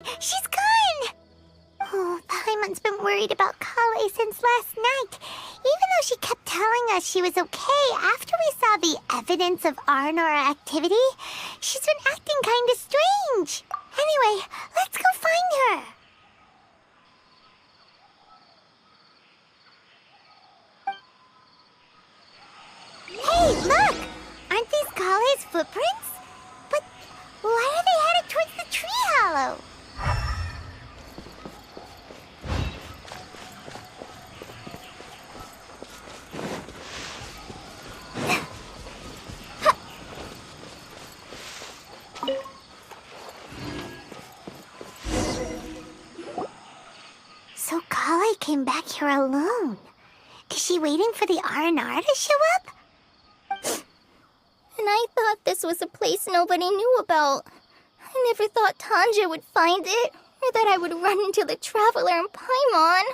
She's gone! Oh, Paimon's been worried about Kale since last night. Even though she kept telling us she was okay after we saw the evidence of Aranara activity, she's been acting kinda strange. Anyway, let's go find her. Hey, look! Aren't these Kale's footprints? But why are they headed towards the tree hollow? So Kale came back here alone. Is she waiting for the Aranara to show up? And I thought this was a place nobody knew about. I never thought Tanja would find it, or that I would run into the Traveler and Paimon.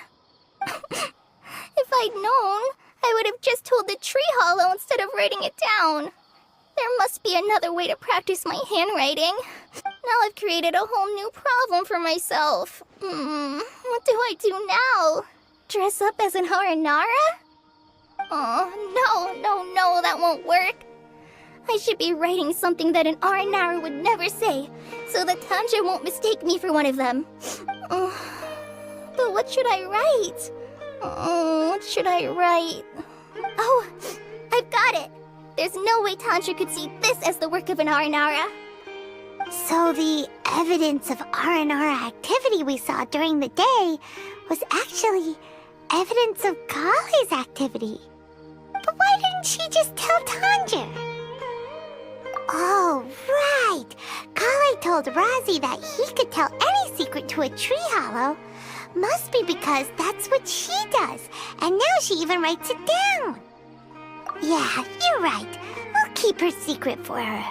If I'd known, I would have just told the tree hollow instead of writing it down. There must be another way to practice my handwriting. Now I've created a whole new problem for myself. What do I do now? Dress up as an Aranara? Oh, no, that won't work. I should be writing something that an Aranara would never say, so that Tanja won't mistake me for one of them. But what should I write? What should I write? Oh, I've got it! There's no way Tanja could see this as the work of an Aranara. So the evidence of Aranara activity we saw during the day was actually evidence of Kale's activity. But why didn't she just tell Tanja? Oh, right! Kale told Razi that he could tell any secret to a tree hollow. Must be because that's what she does, and now she even writes it down. Yeah, you're right. We'll keep her secret for her.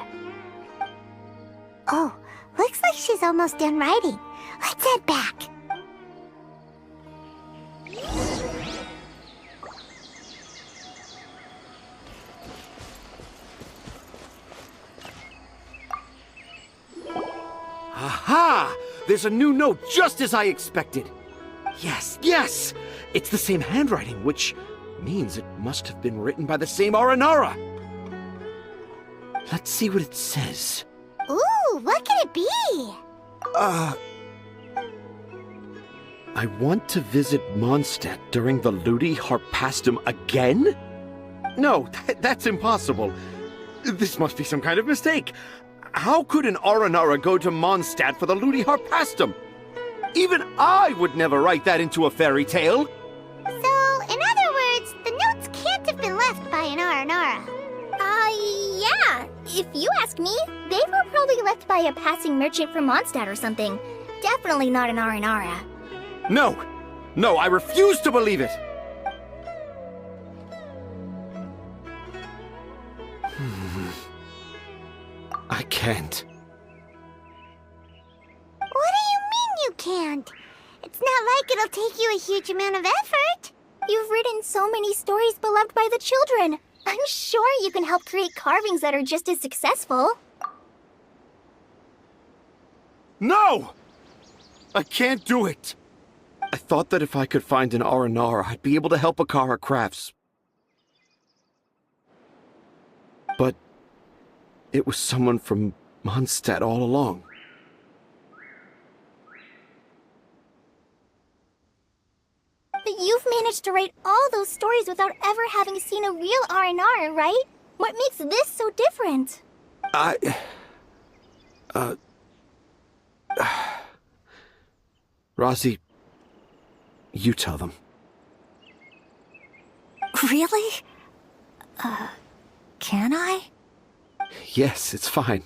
Oh, looks like she's almost done writing. Let's head back. Aha! There's a new note just as I expected. Yes! It's the same handwriting, which means it must have been written by the same Aranara. Let's see what it says. Ooh, what could it be? I want to visit Mondstadt during the Ludi Harpastum again? No, that's impossible. This must be some kind of mistake. How could an Aranara go to Mondstadt for the Ludi Harpastum? Even I would never write that into a fairy tale. So, in other words, the notes can't have been left by an Aranara. Yeah. If you ask me, they were probably left by a passing merchant from Mondstadt or something. Definitely not an Aranara. No, I refuse to believe it. I can't. What do you mean you can't? It's not like it'll take you a huge amount of effort. You've written so many stories beloved by the children. I'm sure you can help create carvings that are just as successful. No! I can't do it. I thought that if I could find an Aranara, I'd be able to help Akara Crafts. But it was someone from Mondstadt all along. But you've managed to write all those stories without ever having seen a real Aranara, right? What makes this so different? Razi, you tell them. Really? Can I? Yes, it's fine.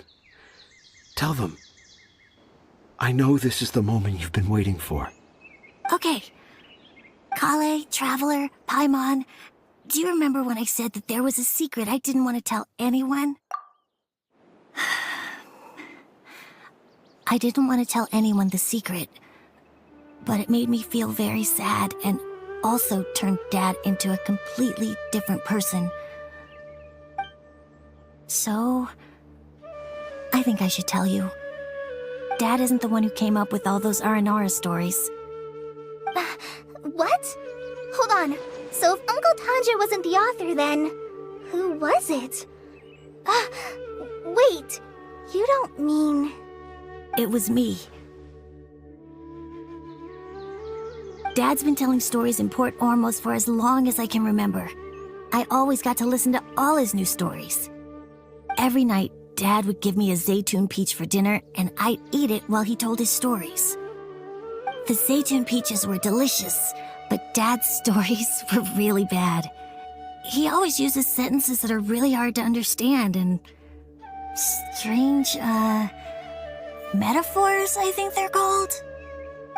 Tell them. I know this is the moment you've been waiting for. Okay. Kale, Traveler, Paimon, do you remember when I said that there was a secret I didn't want to tell anyone? I didn't want to tell anyone the secret, but it made me feel very sad and also turned Dad into a completely different person. So, I think I should tell you. Dad isn't the one who came up with all those Aranara stories. What? Hold on. So if Uncle Tanja wasn't the author, then who was it? Wait. You don't mean... It was me. Dad's been telling stories in Port Ormos for as long as I can remember. I always got to listen to all his new stories. Every night, Dad would give me a Zaytun peach for dinner, and I'd eat it while he told his stories. The Zaytun peaches were delicious, but Dad's stories were really bad. He always uses sentences that are really hard to understand and strange, metaphors, I think they're called.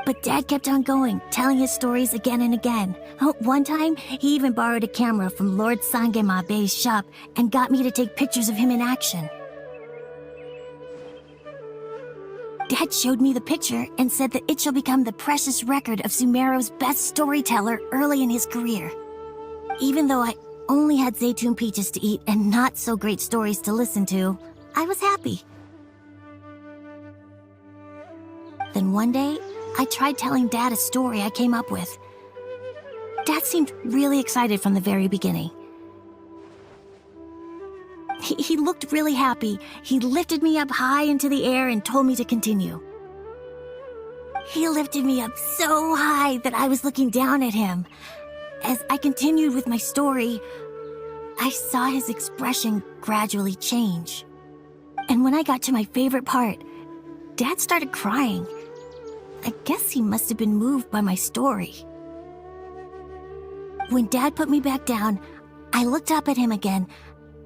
But Dad kept on going, telling his stories again and again. One time, he even borrowed a camera from Lord Sangema Bey's shop and got me to take pictures of him in action. Dad showed me the picture and said that it shall become the precious record of Sumeru's best storyteller early in his career. Even though I only had Zaytun peaches to eat and not so great stories to listen to, I was happy. Then one day, I tried telling Dad a story I came up with. Dad seemed really excited from the very beginning. He looked really happy. He lifted me up high into the air and told me to continue. He lifted me up so high that I was looking down at him. As I continued with my story, I saw his expression gradually change. And when I got to my favorite part, Dad started crying. I guess he must have been moved by my story. When Dad put me back down, I looked up at him again,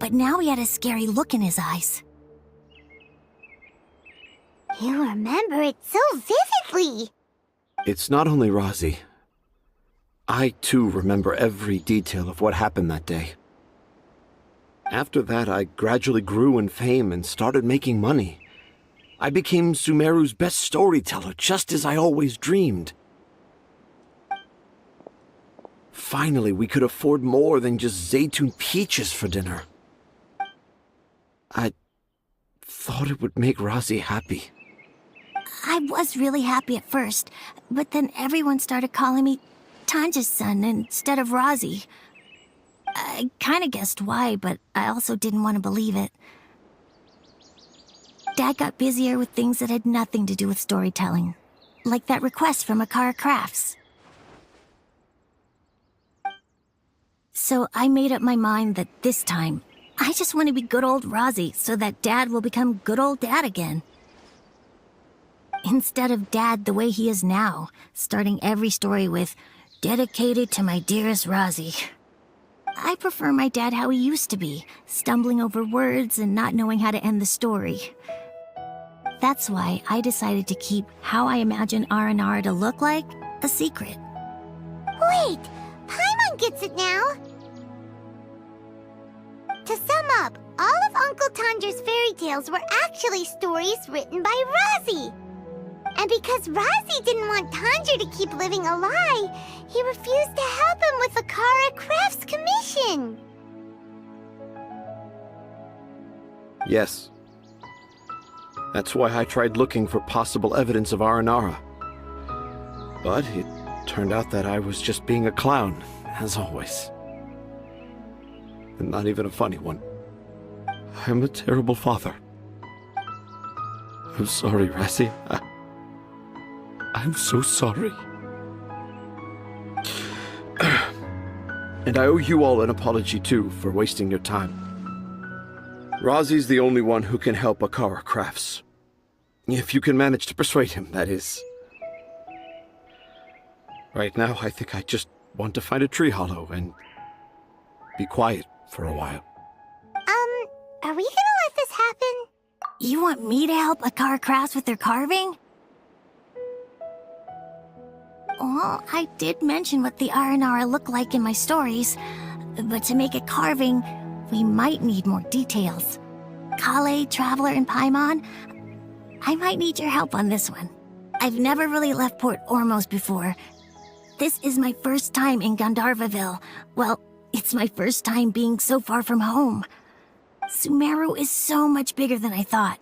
but now he had a scary look in his eyes. You remember it so vividly. It's not only Razi. I, too, remember every detail of what happened that day. After that, I gradually grew in fame and started making money. I became Sumeru's best storyteller, just as I always dreamed. Finally, we could afford more than just Zaytun peaches for dinner. I thought it would make Razi happy. I was really happy at first, but then everyone started calling me Tanja's son instead of Razi. I kinda guessed why, but I also didn't want to believe it. Dad got busier with things that had nothing to do with storytelling, like that request from Akara Crafts. So I made up my mind that this time, I just want to be good old Razi so that Dad will become good old Dad again. Instead of Dad the way he is now, starting every story with, "Dedicated to my dearest Razi." I prefer my dad how he used to be, stumbling over words and not knowing how to end the story. That's why I decided to keep how I imagine Aranara to look like a secret. Wait, Paimon gets it now. To sum up, all of Uncle Tanja's fairy tales were actually stories written by Razi. And because Razi didn't want Tanja to keep living a lie, he refused to help him with the Kara Crafts commission. Yes. That's why I tried looking for possible evidence of Aranara. But it turned out that I was just being a clown, as always. And not even a funny one. I'm a terrible father. I'm sorry, Razi. I'm so sorry. And I owe you all an apology, too, for wasting your time. Razi's the only one who can help Akara Crafts. If you can manage to persuade him, that is. Right now, I think I just want to find a tree hollow and be quiet for a while. Are we gonna let this happen? You want me to help Akara Crafts with their carving? Well, I did mention what the Aranara look like in my stories, but to make a carving, we might need more details. Kale, Traveler, and Paimon, I might need your help on this one. I've never really left Port Ormos before. This is my first time in Gandharvaville. Well, it's my first time being so far from home. Sumeru is so much bigger than I thought.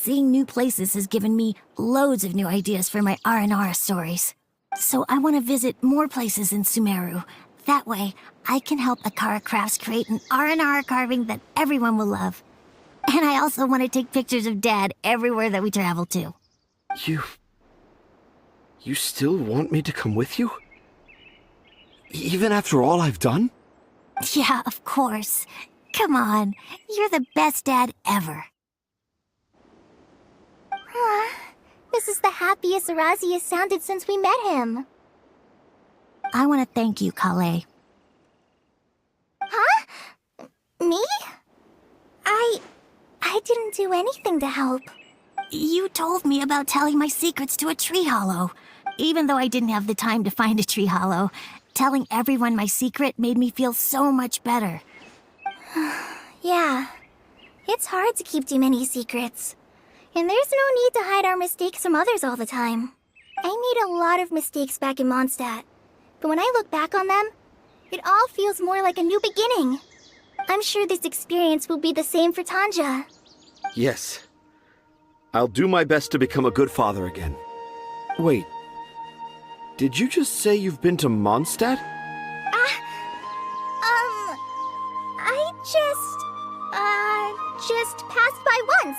Seeing new places has given me loads of new ideas for my R&R stories. So I want to visit more places in Sumeru. That way, I can help Akara Crafts create an R&R carving that everyone will love. And I also want to take pictures of Dad everywhere that we travel to. You still want me to come with you? Even after all I've done? Yeah, of course. Come on, you're the best dad ever. This is the happiest Razi has sounded since we met him. I want to thank you, Kale. Huh? Me? I didn't do anything to help. You told me about telling my secrets to a tree hollow. Even though I didn't have the time to find a tree hollow, telling everyone my secret made me feel so much better. Yeah. It's hard to keep too many secrets. And there's no need to hide our mistakes from others all the time. I made a lot of mistakes back in Mondstadt. But when I look back on them, it all feels more like a new beginning. I'm sure this experience will be the same for Tanja. Yes. I'll do my best to become a good father again. Wait. Did you just say you've been to Mondstadt? I just passed by once.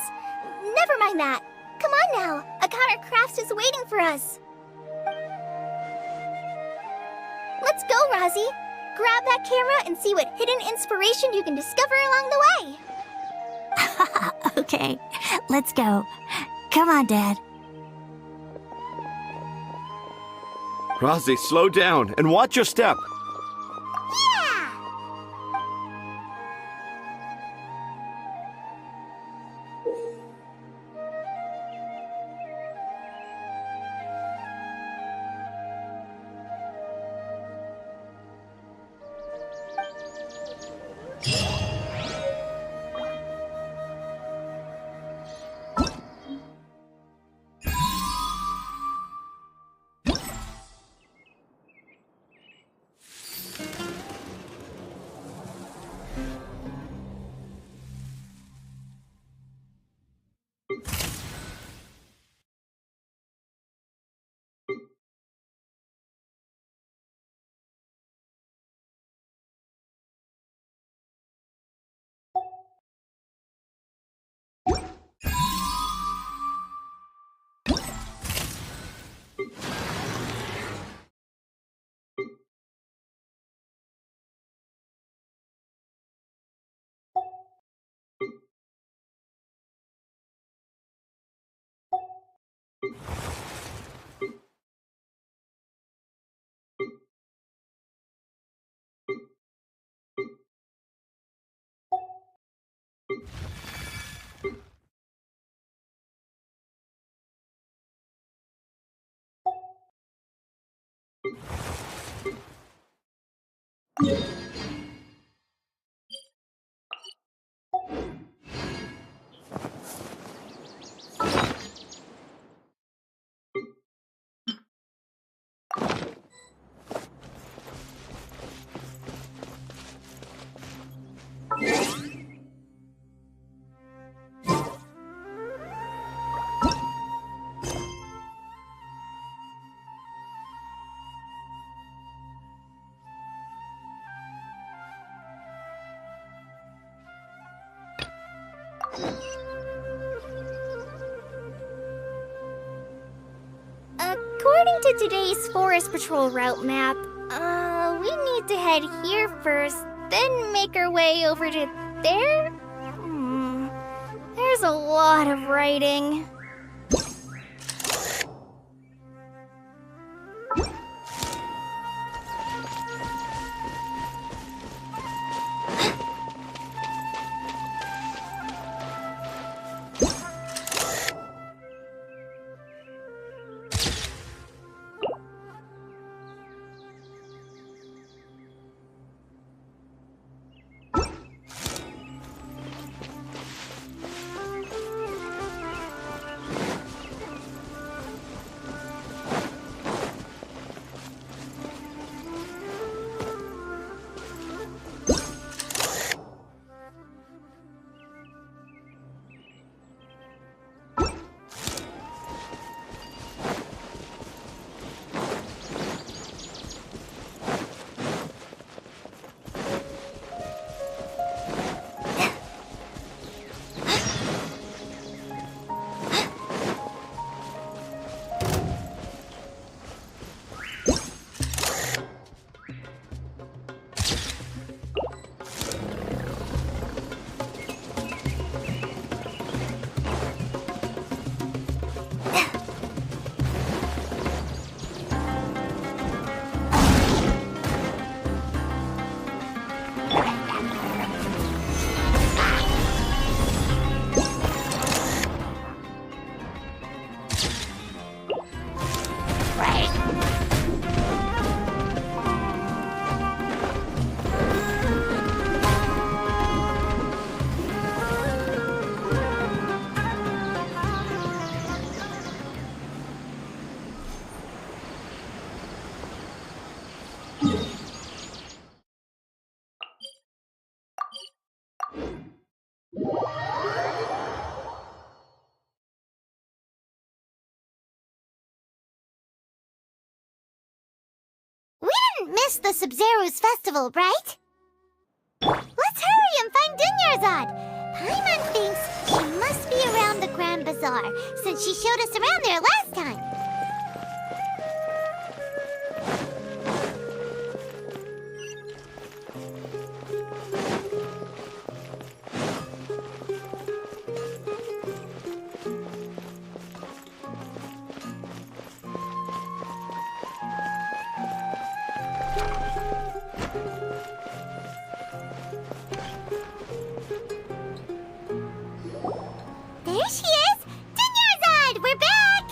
Never mind that. Come on now. Akara Crafts is waiting for us. Let's go, Razi. Grab that camera and see what hidden inspiration you can discover along the way. Okay, let's go. Come on, Dad. Razi, slow down and watch your step. Yeah! According to today's Forest Patrol route map, we need to head here first, then make our way over to there? There's a lot of writing. We didn't miss the Sumeru's festival, right? Let's hurry and find Dunyarzad. Paimon thinks she must be around the Grand Bazaar, since she showed us around there last time. There she is! Dunyarzad, we're back!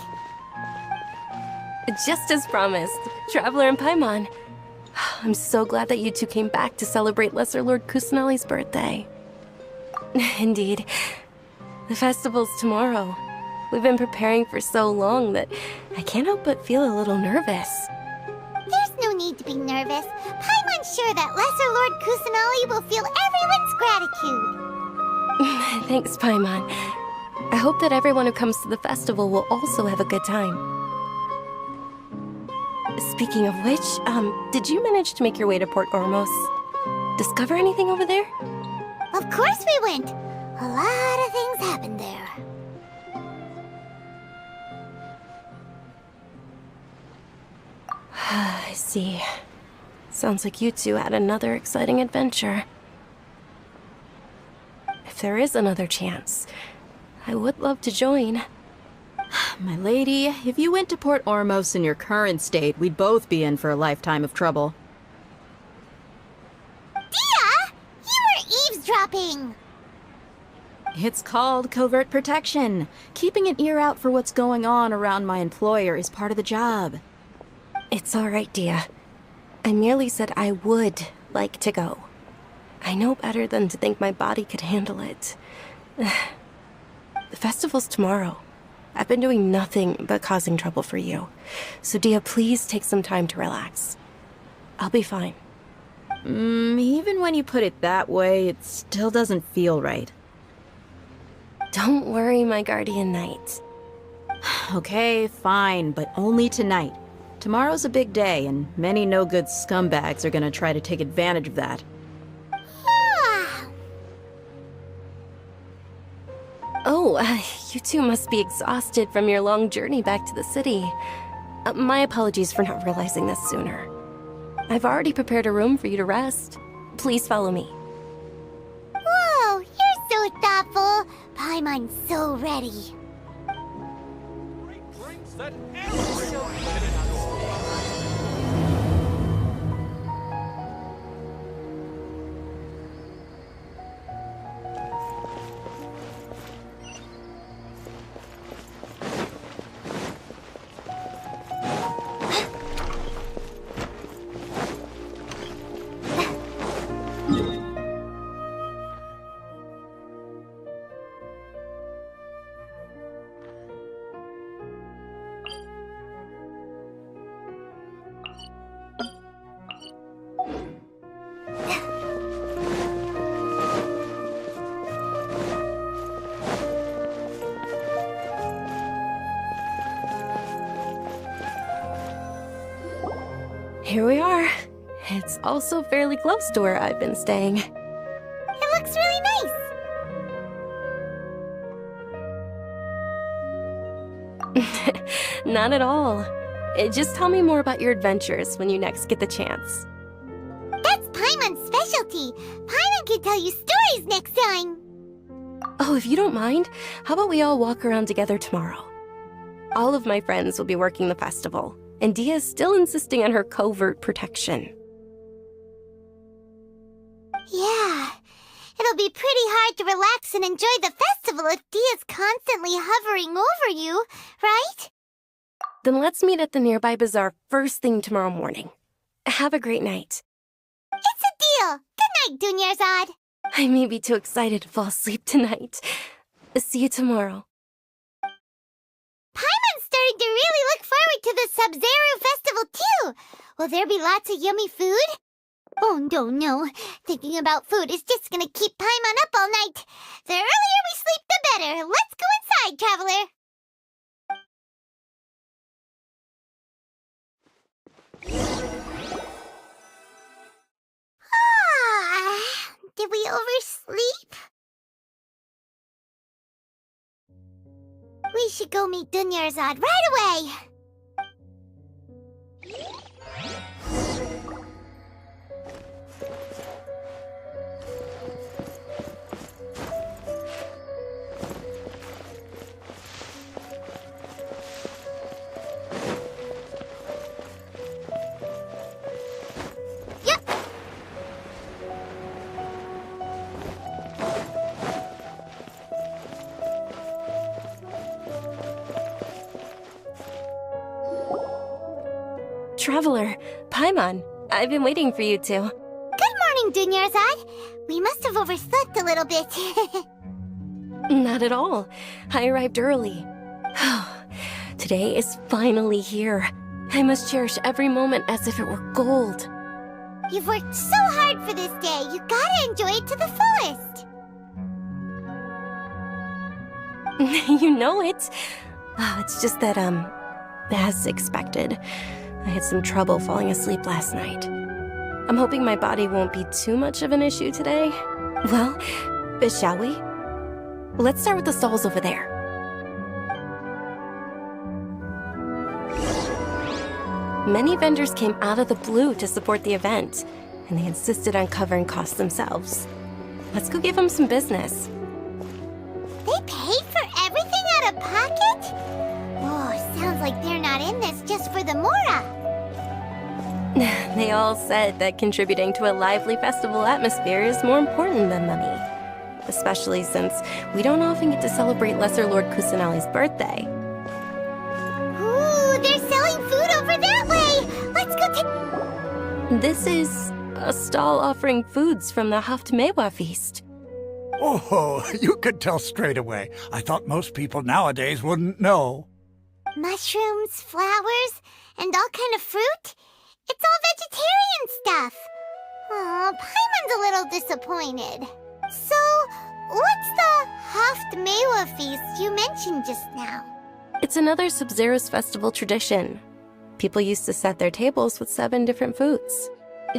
Just as promised, Traveler and Paimon. I'm so glad that you two came back to celebrate Lesser Lord Kusanali's birthday. Indeed. The festival's tomorrow. We've been preparing for so long that I can't help but feel a little nervous. There's no need to be nervous. Paimon's sure that Lesser Lord Kusanali will feel everyone's gratitude. Thanks, Paimon. I hope that everyone who comes to the festival will also have a good time. Speaking of which, did you manage to make your way to Port Ormos? Discover anything over there? Of course we went. A lot of things happened there. I see. Sounds like you two had another exciting adventure. If there is another chance, I would love to join. My lady, if you went to Port Ormos in your current state, we'd both be in for a lifetime of trouble. Dia! You were eavesdropping! It's called covert protection. Keeping an ear out for what's going on around my employer is part of the job. It's all right, Dia. I merely said I would like to go. I know better than to think my body could handle it. The festival's tomorrow. I've been doing nothing but causing trouble for you. So, Dia, please take some time to relax. I'll be fine. Even when you put it that way, it still doesn't feel right. Don't worry, my guardian knight. Okay, fine, but only tonight. Tomorrow's a big day, and many no-good scumbags are gonna try to take advantage of that. Oh, you two must be exhausted from your long journey back to the city. My apologies for not realizing this sooner. I've already prepared a room for you to rest. Please follow me. Whoa, you're so thoughtful. Paimon's so ready. Here we are. It's also fairly close to where I've been staying. It looks really nice. Not at all. Just tell me more about your adventures when you next get the chance. That's Paimon's specialty. Paimon can tell you stories next time. Oh, if you don't mind, how about we all walk around together tomorrow? All of my friends will be working the festival, and Dia's still insisting on her covert protection. Yeah, it'll be pretty hard to relax and enjoy the festival if Dia's constantly hovering over you, right? Then let's meet at the nearby bazaar first thing tomorrow morning. Have a great night. It's a deal. Good night, Dunyarzad. I may be too excited to fall asleep tonight. See you tomorrow. Paimon's starting to really look forward to the Sub-Zero festival too. Will there be lots of yummy food? Oh, no. Thinking about food is just gonna keep Paimon up all night. The earlier we sleep, the better. Let's go inside, Traveler. Did we oversleep? We should go meet Dunyarzad right away. Traveler, Paimon, I've been waiting for you two. Good morning, Dunyarzad. We must have overslept a little bit. Not at all. I arrived early. Today is finally here. I must cherish every moment as if it were gold. You've worked so hard for this day. You gotta enjoy it to the fullest. You know it. It's just that, as expected, I had some trouble falling asleep last night. I'm hoping my body won't be too much of an issue today. Well, shall we? Let's start with the stalls over there. Many vendors came out of the blue to support the event, and they insisted on covering costs themselves. Let's go give them some business. They paid for everything out of pocket? Oh, sounds like they're not in this just for the Mora. They all said that contributing to a lively festival atmosphere is more important than money. Especially since we don't often get to celebrate Lesser Lord Kusanali's birthday. Ooh, they're selling food over that way! Let's go take... This is a stall offering foods from the Haftmewa feast. Oh, you could tell straight away. I thought most people nowadays wouldn't know. Mushrooms, flowers, and all kind of fruit? It's all vegetarian stuff. Oh, Paimon's a little disappointed. So, what's the Haftmewa feast you mentioned just now? It's another Sub-Zero's festival tradition. People used to set their tables with 7 different foods.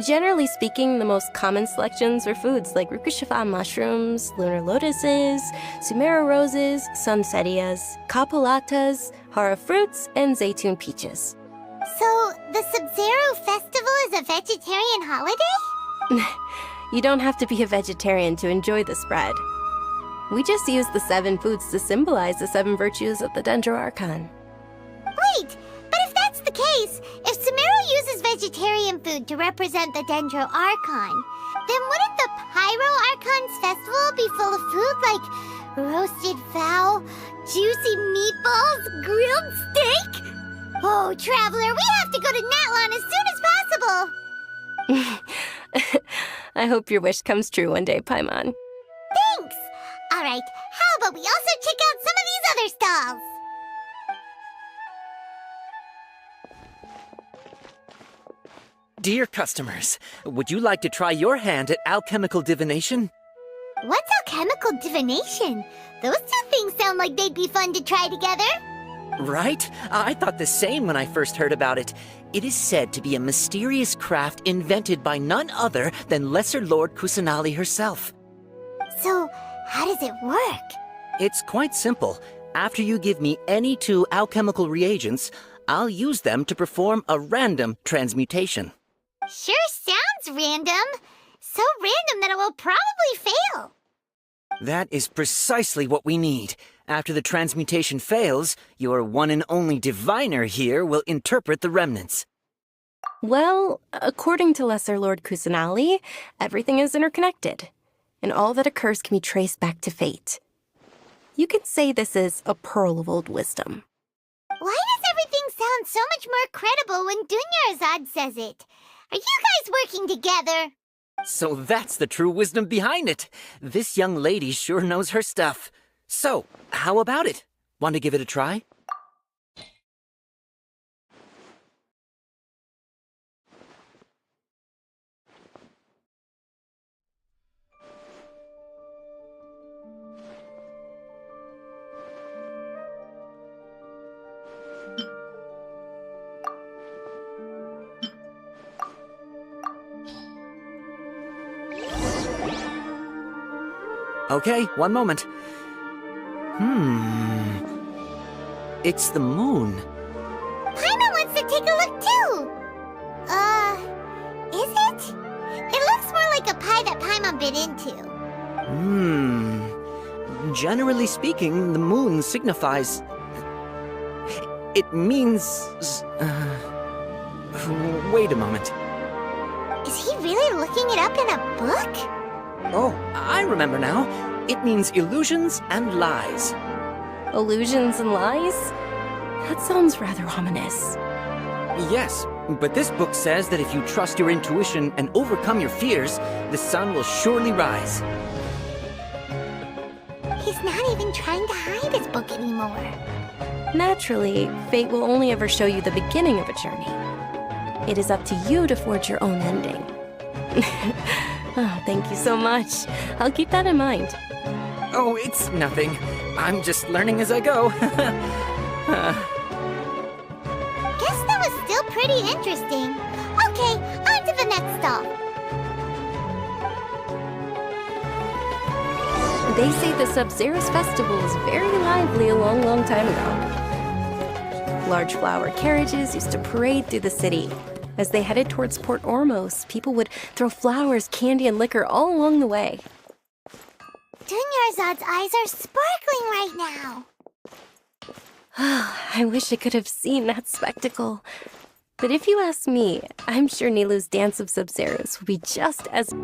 Generally speaking, the most common selections were foods like Rukushifa mushrooms, lunar lotuses, Sumeru roses, sunsetias, kapulatas, hara fruits, and zaytun peaches. So, the Sub-Zero festival is a vegetarian holiday? You don't have to be a vegetarian to enjoy the spread. We just use the 7 foods to symbolize the 7 virtues of the Dendro Archon. Wait, but if that's the case, if Sumeru uses vegetarian food to represent the Dendro Archon, then wouldn't the Pyro Archon's festival be full of food like roasted fowl, juicy meatballs, grilled steak? Oh, Traveler, we have to go to Natlan as soon as possible! I hope your wish comes true one day, Paimon. Thanks! Alright, how about we also check out some of these other stalls? Dear customers, would you like to try your hand at alchemical divination? What's alchemical divination? Those two things sound like they'd be fun to try together. Right? I thought the same when I first heard about it. It is said to be a mysterious craft invented by none other than Lesser Lord Kusanali herself. So, how does it work? It's quite simple. After you give me any 2 alchemical reagents, I'll use them to perform a random transmutation. Sure sounds random. So random that it will probably fail. That is precisely what we need. After the transmutation fails, your one and only diviner here will interpret the remnants. Well, according to Lesser Lord Kusanali, everything is interconnected, and all that occurs can be traced back to fate. You could say this is a pearl of old wisdom. Why does everything sound so much more credible when Dunyarzad says it? Are you guys working together? So that's the true wisdom behind it. This young lady sure knows her stuff. So, how about it? Want to give it a try? Okay, one moment. It's the moon. Paimon wants to take a look too! Is it? It looks more like a pie that Paimon bit into. Generally speaking, the moon signifies... It means... Wait a moment. Is he really looking it up in a book? Oh, I remember now. It means illusions and lies. Illusions and lies? That sounds rather ominous. Yes, but this book says that if you trust your intuition and overcome your fears, the sun will surely rise. He's not even trying to hide his book anymore. Naturally, fate will only ever show you the beginning of a journey. It is up to you to forge your own ending. Oh, thank you so much. I'll keep that in mind. Oh, it's nothing. I'm just learning as I go. Guess that was still pretty interesting. Okay, on to the next stop. They say the Sub-Zero's festival was very lively a long, long time ago. Large flower carriages used to parade through the city. As they headed towards Port Ormos, people would throw flowers, candy, and liquor all along the way. Dunyarzad's eyes are sparkling right now. I wish I could have seen that spectacle. But if you ask me, I'm sure Nilou's Dance of Sub-Zeros will be just as...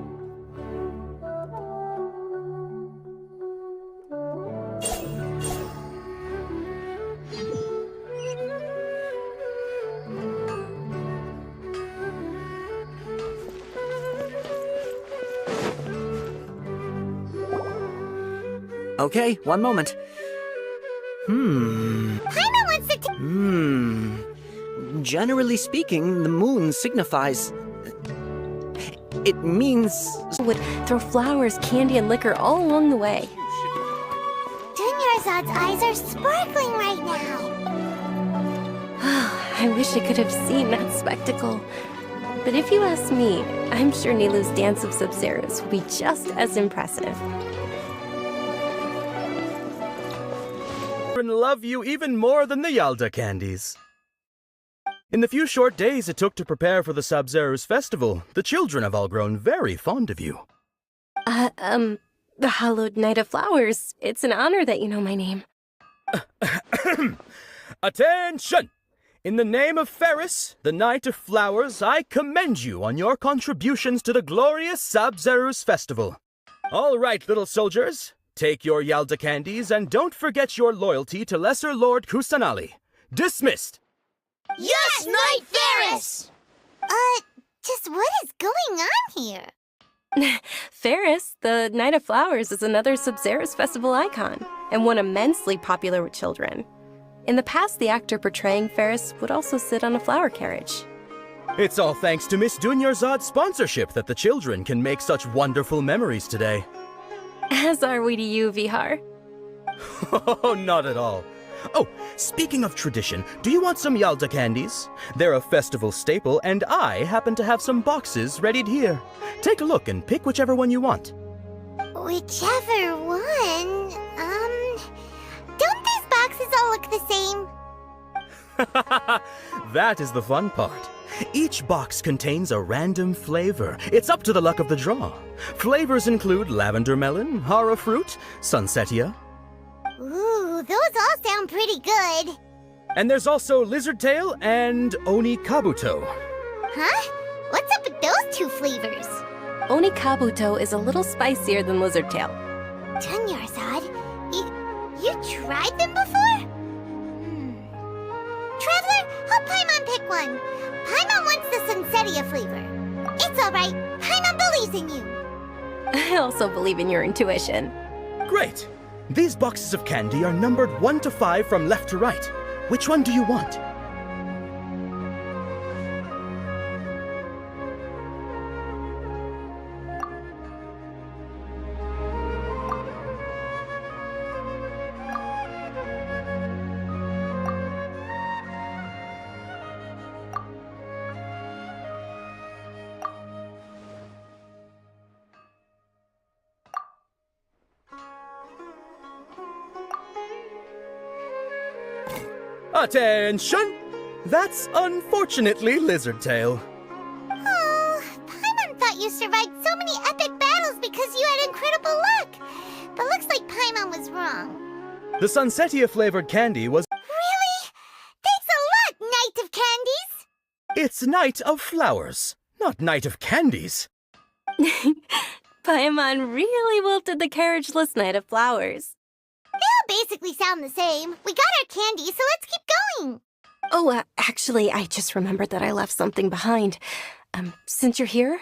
Okay, one moment. Paimon wants to Generally speaking, the moon signifies... It means... would throw flowers, candy, and liquor all along the way. Dunyarzad's eyes are sparkling right now. I wish I could have seen that spectacle. But if you ask me, I'm sure Nilou's Dance of Sub-Zeros will be just as impressive. Love you even more than the Yalda candies. In the few short days it took to prepare for the Sub-Zero's festival, the children have all grown very fond of you. The Hallowed Knight of Flowers. It's an honor that you know my name. Attention! In the name of Ferris, the Knight of Flowers, I commend you on your contributions to the glorious Sub-Zero's festival. All right, little soldiers. Take your Yalda candies and don't forget your loyalty to Lesser Lord Kusanali. Dismissed! Yes, Knight Ferris! Just what is going on here? Ferris, the Knight of Flowers, is another Sub-Zero's festival icon, and one immensely popular with children. In the past, the actor portraying Ferris would also sit on a flower carriage. It's all thanks to Miss Dunyarzad's sponsorship that the children can make such wonderful memories today. As are we to you, Vihar. Oh, not at all. Oh, speaking of tradition, do you want some Yalda candies? They're a festival staple, and I happen to have some boxes readied here. Take a look and pick whichever one you want. Whichever one, don't these boxes all look the same? That is the fun part. Each box contains a random flavor. It's up to the luck of the draw. Flavors include lavender melon, hara fruit, sunsetia. Ooh, those all sound pretty good. And there's also lizard tail and oni kabuto. Huh? What's up with those two flavors? Oni Kabuto is a little spicier than Lizard Tail. Dunyarzad, you tried them before? Traveler, help Paimon pick one. Paimon wants the Sunsetia flavor. It's alright. Paimon believes in you. I also believe in your intuition. Great! These boxes of candy are numbered 1 to 5 from left to right. Which one do you want? Attention! That's unfortunately Lizard Tail. Oh, Paimon thought you survived so many epic battles because you had incredible luck. But looks like Paimon was wrong. The Sunsetia flavored candy was. Really? Thanks a lot, Knight of Candies! It's Night of Flowers, not Night of Candies. Paimon really wilted the carriageless Night of Flowers. They all basically sound the same. We got our candy, so let's keep going. Oh, actually, I just remembered that I left something behind. Since you're here?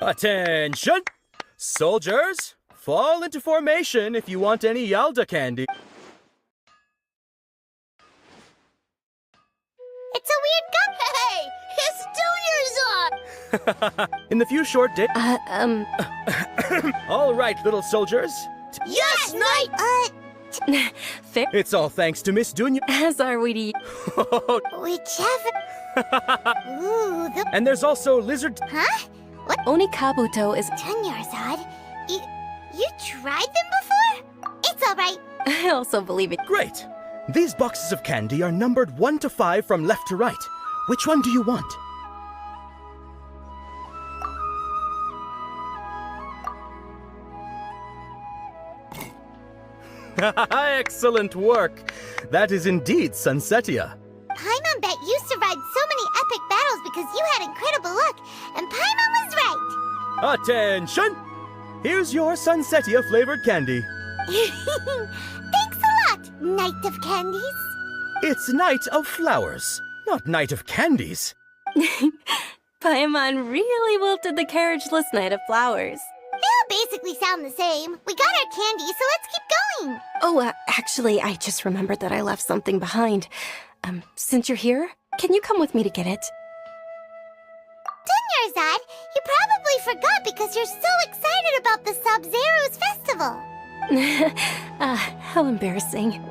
Attention! Soldiers, fall into formation if you want any Yalda candy. It's a weird gun. Hey, it's Junior's on! In the few short days. All right, little soldiers. Yes, Knight! Fair. It's all thanks to Miss Dunya. As are we to you. Whichever. Ooh, the... And there's also Lizard. Huh? What? Onikabuto is. Junior's odd. You tried them before? It's all right. I also believe it. Great! These boxes of candy are numbered 1 to 5 from left to right. Which one do you want? Excellent work! That is indeed Sunsetia. Paimon bet you survived so many epic battles because you had incredible luck, and Paimon was right. Attention! Here's your Sunsetia flavored candy. Thanks a lot, Knight of Candies. It's Night of Flowers, not Night of Candies. Paimon really wilted the carriageless Night of Flowers. They all basically sound the same. We got our candy, so let's keep going. Oh, actually, I just remembered that I left something behind. Since you're here, can you come with me to get it? Dunyarzad, you probably forgot because you're so excited about the Sub-Zero's festival. How embarrassing.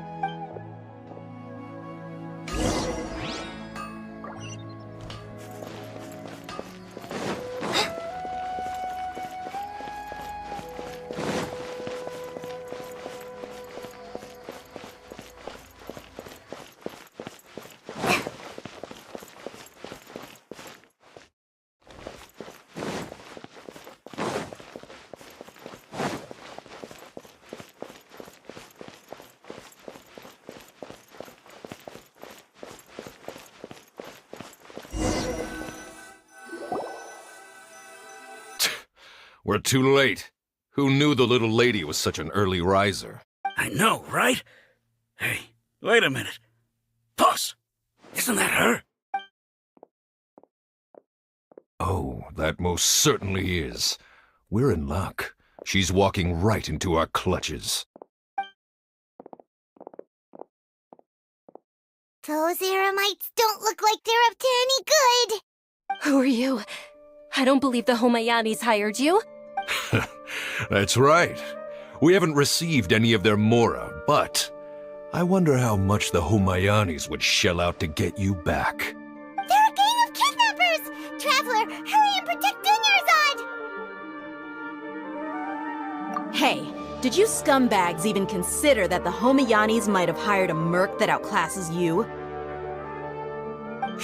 We're too late. Who knew the little lady was such an early riser? I know, right? Hey, wait a minute. Boss, isn't that her? Oh, that most certainly is. We're in luck. She's walking right into our clutches. Those Eremites don't look like they're up to any good. Who are you? I don't believe the Homayanis hired you. That's right. We haven't received any of their mora, but I wonder how much the Homayanis would shell out to get you back. They're a gang of kidnappers! Traveler, hurry and protect Dunyarzad! Hey, did you scumbags even consider that the Homayanis might have hired a merc that outclasses you?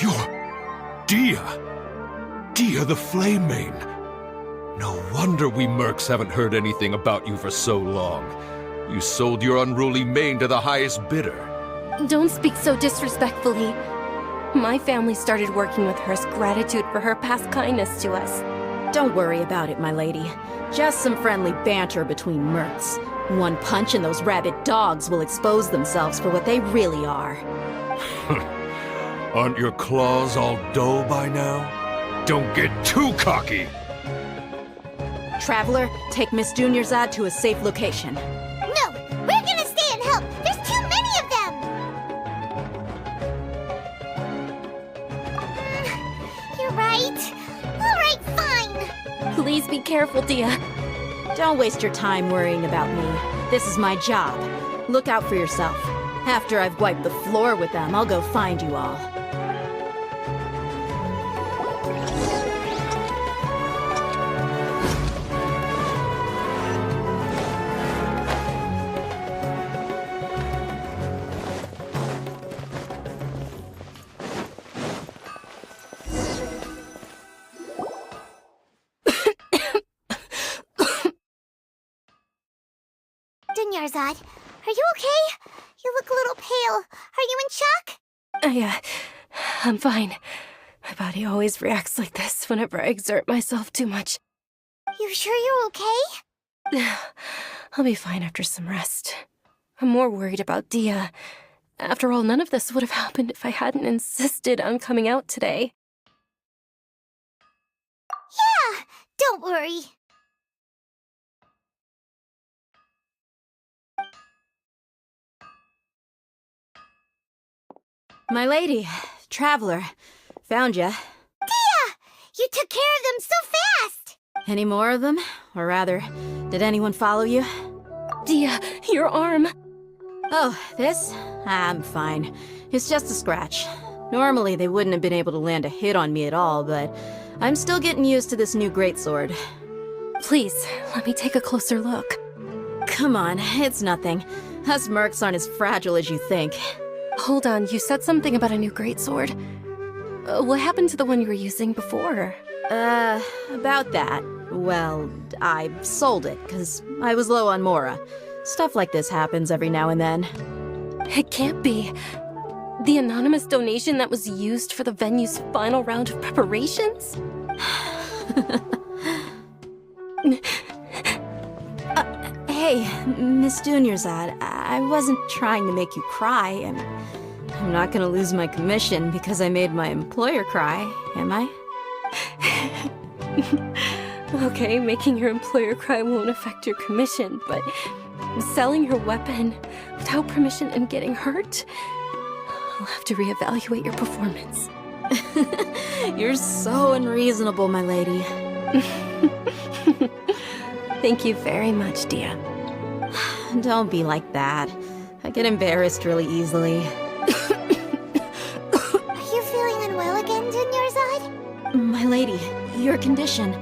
You're Dia! Dia the Flame Mane! No wonder we mercs haven't heard anything about you for so long. You sold your unruly mane to the highest bidder. Don't speak so disrespectfully. My family started working with her as gratitude for her past kindness to us. Don't worry about it, my lady. Just some friendly banter between mercs. One punch and those rabid dogs will expose themselves for what they really are. Aren't your claws all dull by now? Don't get too cocky! Traveler, take Miss Dunyarzad to a safe location. No, we're gonna stay and help. There's too many of them. You're right. All right, fine. Please be careful, Dia. Don't waste your time worrying about me. This is my job. Look out for yourself. After I've wiped the floor with them, I'll go find you all. Dunyarzad. Are you okay? You look a little pale. Are you in shock? I'm fine. My body always reacts like this whenever I exert myself too much. You sure you're okay? I'll be fine after some rest. I'm more worried about Dia. After all, none of this would have happened if I hadn't insisted on coming out today. Yeah, don't worry. My lady, traveler, found ya. Dia! You took care of them so fast! Any more of them? Or rather, did anyone follow you? Dia, your arm! Oh, this? I'm fine. It's just a scratch. Normally, they wouldn't have been able to land a hit on me at all, but I'm still getting used to this new greatsword. Please, let me take a closer look. Come on, it's nothing. Us mercs aren't as fragile as you think. Hold on, you said something about a new greatsword. What happened to the one you were using before? About that. Well, I sold it, because I was low on Mora. Stuff like this happens every now and then. It can't be. The anonymous donation that was used for the venue's final round of preparations? Hey, Miss Dunyarzad, I wasn't trying to make you cry, and I'm not gonna lose my commission because I made my employer cry, am I? Okay, making your employer cry won't affect your commission, but selling your weapon without permission and getting hurt? I'll have to reevaluate your performance. You're so unreasonable, my lady. Thank you very much, Dia. Don't be like that. I get embarrassed really easily. Are you feeling unwell again, Dunyarzad? My lady, your condition.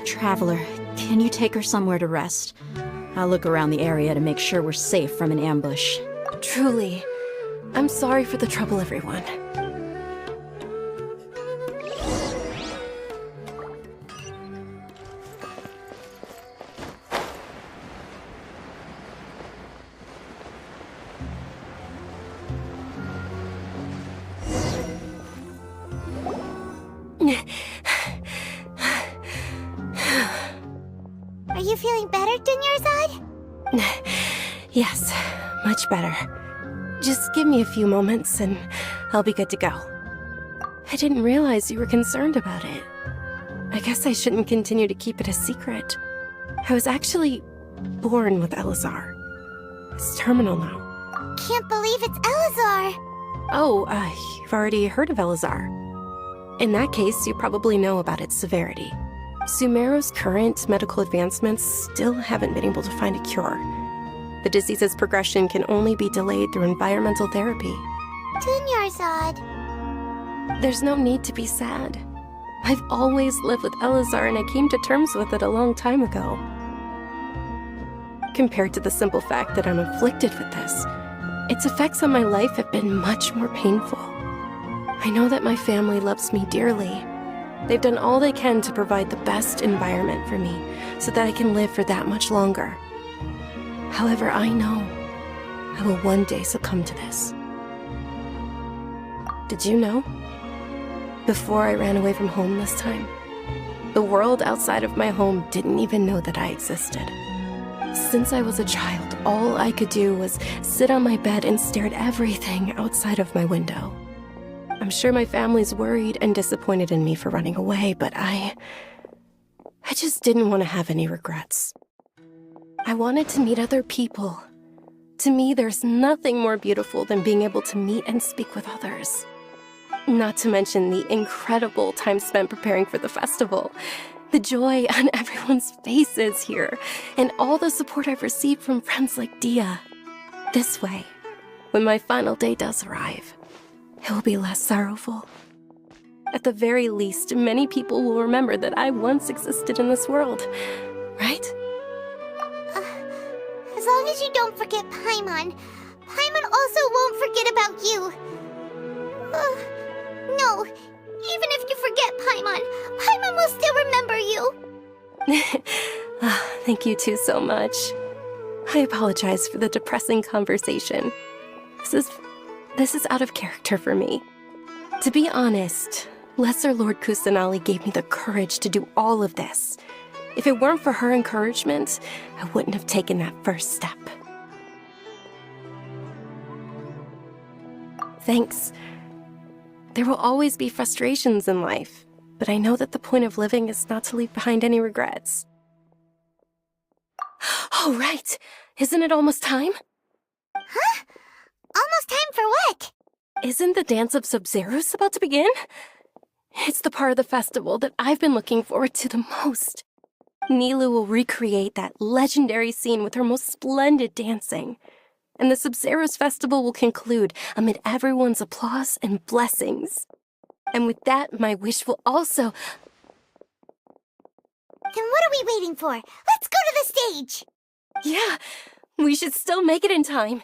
Traveler, can you take her somewhere to rest? I'll look around the area to make sure we're safe from an ambush. Truly, I'm sorry for the trouble, everyone. Are you feeling better, Dunyarzad? Yes, much better. Just give me a few moments and I'll be good to go. I didn't realize you were concerned about it. I guess I shouldn't continue to keep it a secret. I was actually born with Elazar. It's terminal now. Can't believe it's Elazar! Oh, you've already heard of Elazar. In that case, you probably know about its severity. Sumeru's current medical advancements still haven't been able to find a cure. The disease's progression can only be delayed through environmental therapy. Dunyarzad. There's no need to be sad. I've always lived with Elazar and I came to terms with it a long time ago. Compared to the simple fact that I'm afflicted with this, its effects on my life have been much more painful. I know that my family loves me dearly. They've done all they can to provide the best environment for me so that I can live for that much longer. However, I know I will one day succumb to this. Did you know? Before I ran away from home this time, the world outside of my home didn't even know that I existed. Since I was a child, all I could do was sit on my bed and stare at everything outside of my window. I'm sure my family's worried and disappointed in me for running away, but I just didn't want to have any regrets. I wanted to meet other people. To me, there's nothing more beautiful than being able to meet and speak with others. Not to mention the incredible time spent preparing for the festival, the joy on everyone's faces here, and all the support I've received from friends like Dia. This way, when my final day does arrive, it will be less sorrowful. At the very least, many people will remember that I once existed in this world, right? As long as you don't forget Paimon. Paimon also won't forget about you. No, even if you forget Paimon, Paimon will still remember you. Thank you two so much. I apologize for the depressing conversation. This is out of character for me. To be honest, Lesser Lord Kusanali gave me the courage to do all of this. If it weren't for her encouragement, I wouldn't have taken that first step. Thanks. There will always be frustrations in life, but I know that the point of living is not to leave behind any regrets. Oh, right! Isn't it almost time? Huh? Almost time for what? Isn't the Dance of Sub-Zeros about to begin? It's the part of the festival that I've been looking forward to the most. Nilu will recreate that legendary scene with her most splendid dancing. And the Sub-Zeros festival will conclude amid everyone's applause and blessings. And with that, my wish will also... Then what are we waiting for? Let's go to the stage! Yeah, we should still make it in time.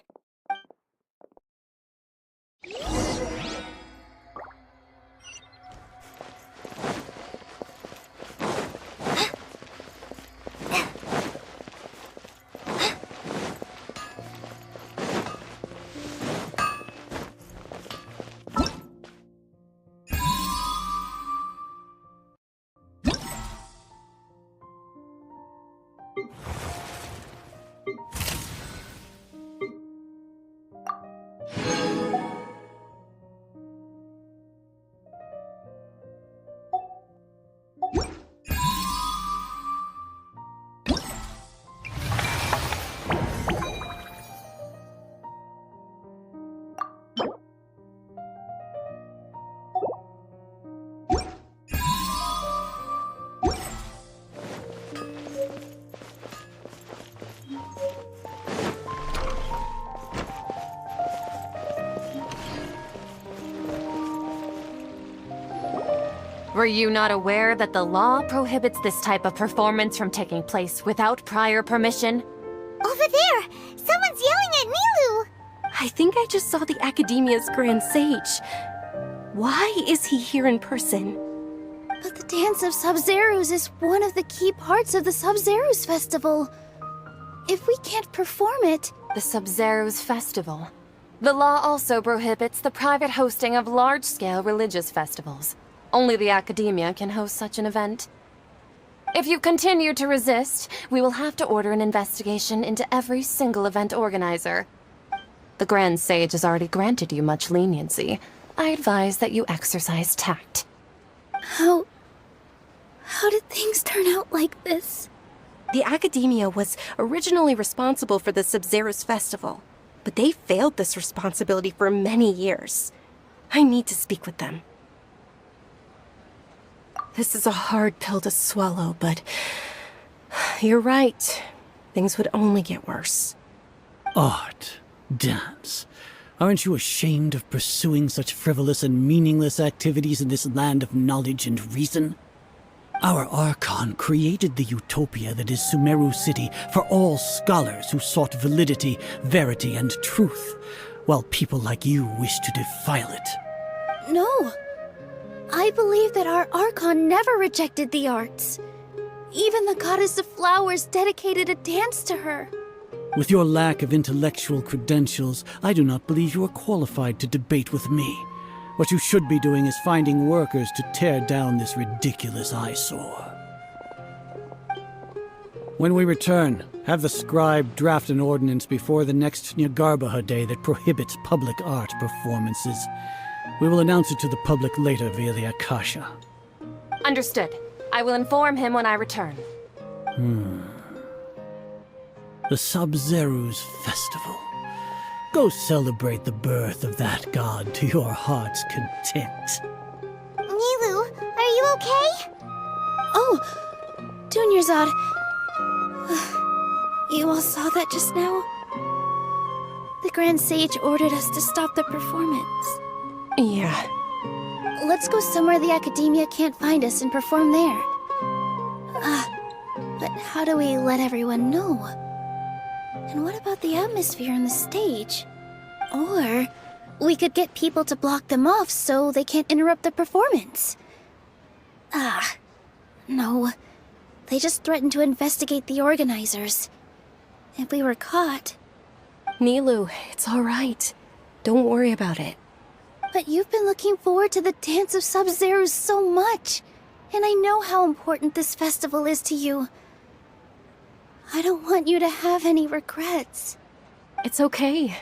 Were you not aware that the law prohibits this type of performance from taking place without prior permission? Over there! Someone's yelling at Nilu! I think I just saw the Academia's Grand Sage. Why is he here in person? But the Dance of Sub-Zeros is one of the key parts of the Sub-Zeros festival. If we can't perform it... The Sub-Zeros festival. The law also prohibits the private hosting of large-scale religious festivals. Only the Academia can host such an event. If you continue to resist, we will have to order an investigation into every single event organizer. The Grand Sage has already granted you much leniency. I advise that you exercise tact. How did things turn out like this? The Academia was originally responsible for the Sub-Zeros festival, but they failed this responsibility for many years. I need to speak with them. This is a hard pill to swallow, but you're right. Things would only get worse. Art, dance. Aren't you ashamed of pursuing such frivolous and meaningless activities in this land of knowledge and reason? Our Archon created the utopia that is Sumeru City for all scholars who sought validity, verity, and truth, while people like you wish to defile it. No. I believe that our Archon never rejected the arts. Even the goddess of flowers dedicated a dance to her. With your lack of intellectual credentials, I do not believe you are qualified to debate with me. What you should be doing is finding workers to tear down this ridiculous eyesore. When we return, have the scribe draft an ordinance before the next Nyagarbha Day that prohibits public art performances. We will announce it to the public later via the Akasha. Understood. I will inform him when I return. The Sub-Zeros Festival. Go celebrate the birth of that god to your heart's content. Nilu, are you okay? Oh, Dunyarzad. You all saw that just now? The Grand Sage ordered us to stop the performance. Yeah. Let's go somewhere the Academia can't find us and perform there. But how do we let everyone know? And what about the atmosphere on the stage? Or we could get people to block them off so they can't interrupt the performance. No. They just threatened to investigate the organizers. if we were caught. Nilu, it's all right. Don't worry about it. But you've been looking forward to the Dance of Sub-Zero so much. And I know how important this festival is to you. I don't want you to have any regrets. It's okay.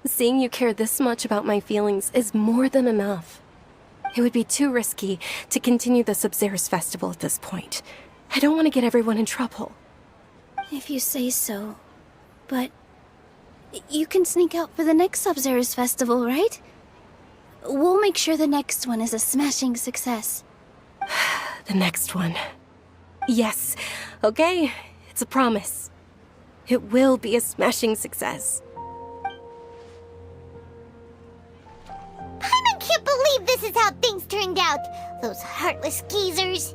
Seeing you care this much about my feelings is more than enough. It would be too risky to continue the Sub-Zero's festival at this point. I don't want to get everyone in trouble. If you say so. But you can sneak out for the next Sub-Zero's festival, right? We'll make sure the next one is a smashing success. The next one. Yes. Okay. It's a promise. It will be a smashing success. Paimon can't believe this is how things turned out. Those heartless geezers.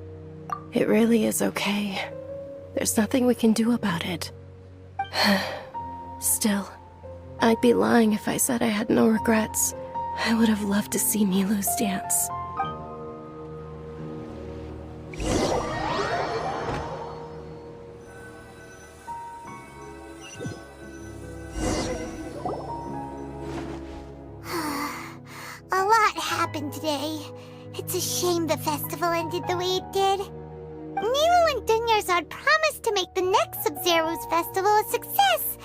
It really is okay. There's nothing we can do about it. Still, I'd be lying if I said I had no regrets. I would have loved to see Nilu's dance. A lot happened today. It's a shame the festival ended the way it did. Nilu and Dunyarzad promised to make the next Sub-Zero's festival a success,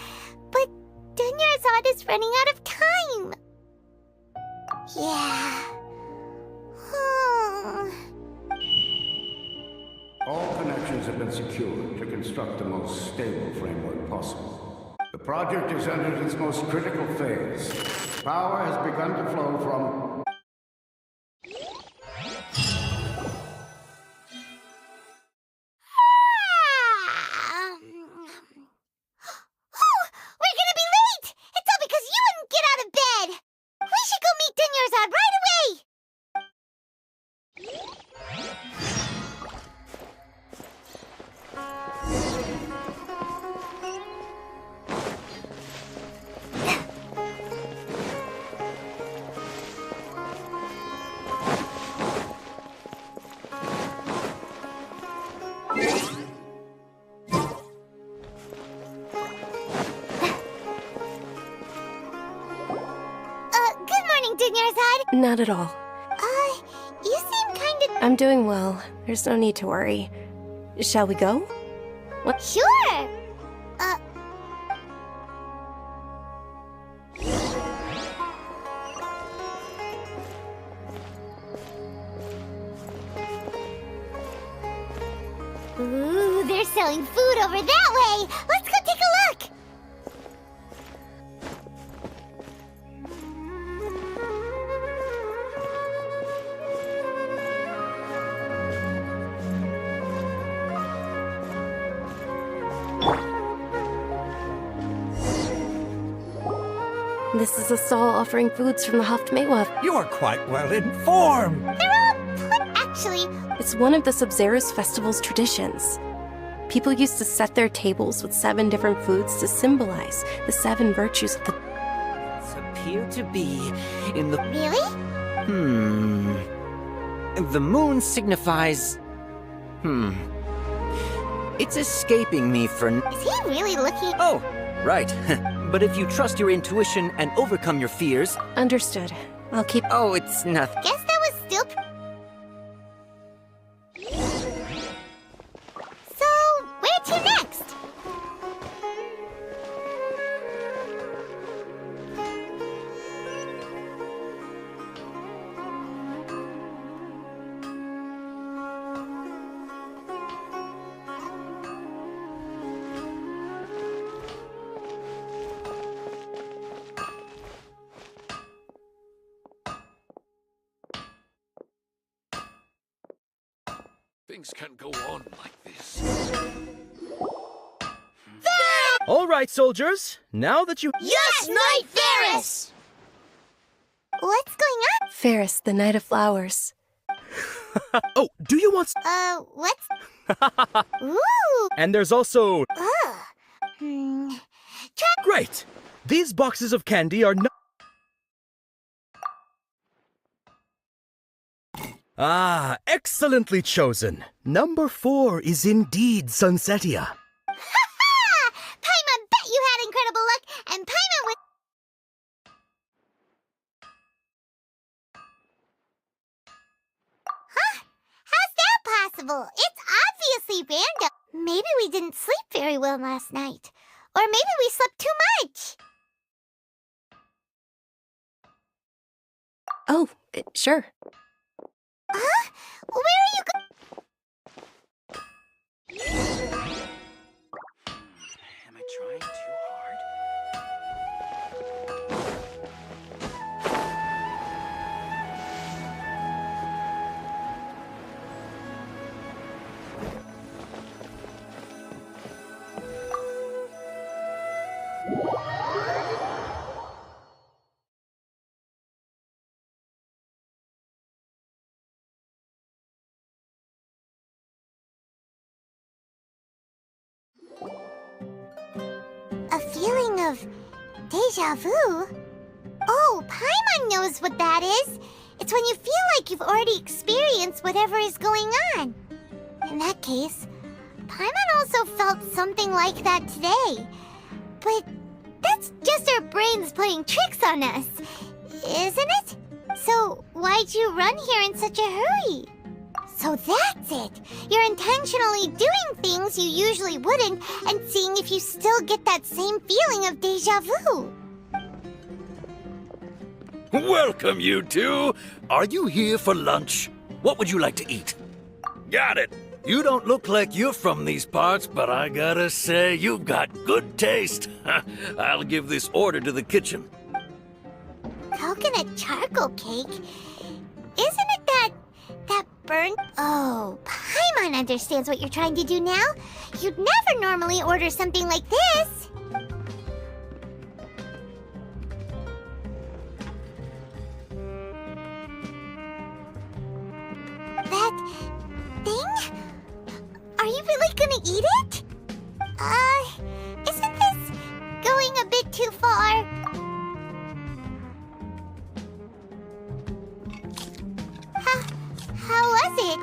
but Dunyarzad is running out of time. Yeah. All connections have been secured to construct the most stable framework possible. The project is entered its most critical phase. Power has begun to flow from... We're gonna be late! It's all because you wouldn't get out of bed! We should go meet Dunyarzad right away! Good morning, Dunyarzad. Not at all. You seem kinda... I'm doing well. There's no need to worry. Shall we go? What? Sure! Ooh, they're selling food over that way! Let's go take a look! This is a stall offering foods from the Haftmewa. You are quite well informed. Actually, It's one of the Sub-Zero's festival's traditions. People used to set their tables with 7 different foods to symbolize the 7 virtues of the... Appear to be in the... Really? The moon signifies... It's escaping me for... Is he really looking... Oh, right. But if you trust your intuition and overcome your fears... Understood. I'll keep... Oh, it's nothing. Guess that was still... So, where to next? Things can't go on like this. All right, soldiers. Now that you... Yes, Knight Ferris! What's going on? Ferris, the Knight of Flowers. Oh, do you want... What's... Ooh! And there's also... Try... Great! These boxes of candy are not... Ah, excellently chosen. Number 4 is indeed Sunsetia. Ha-ha! Paimon bet you Festival. It's obviously random. Maybe we didn't sleep very well last night. Or maybe we slept too much. Oh, sure. Huh? Where are you Am I trying too hard? A feeling of deja vu? Oh, Paimon knows what that is. It's when you feel like you've already experienced whatever is going on. In that case, Paimon also felt something like that today. But that's just our brains playing tricks on us, isn't it? So why'd you run here in such a hurry? So that's it! You're intentionally doing things you usually wouldn't and seeing if you still get that same feeling of deja vu. Welcome, you two. Are you here for lunch? What would you like to eat? Got it. You don't look like you're from these parts, but I gotta say, you've got good taste. I'll give this order to the kitchen. Coconut charcoal cake? Isn't it that burnt? Oh, Paimon understands what you're trying to do now. You'd never normally order something like this. That thing? Are you really gonna eat it? Isn't this going a bit too far? How was it?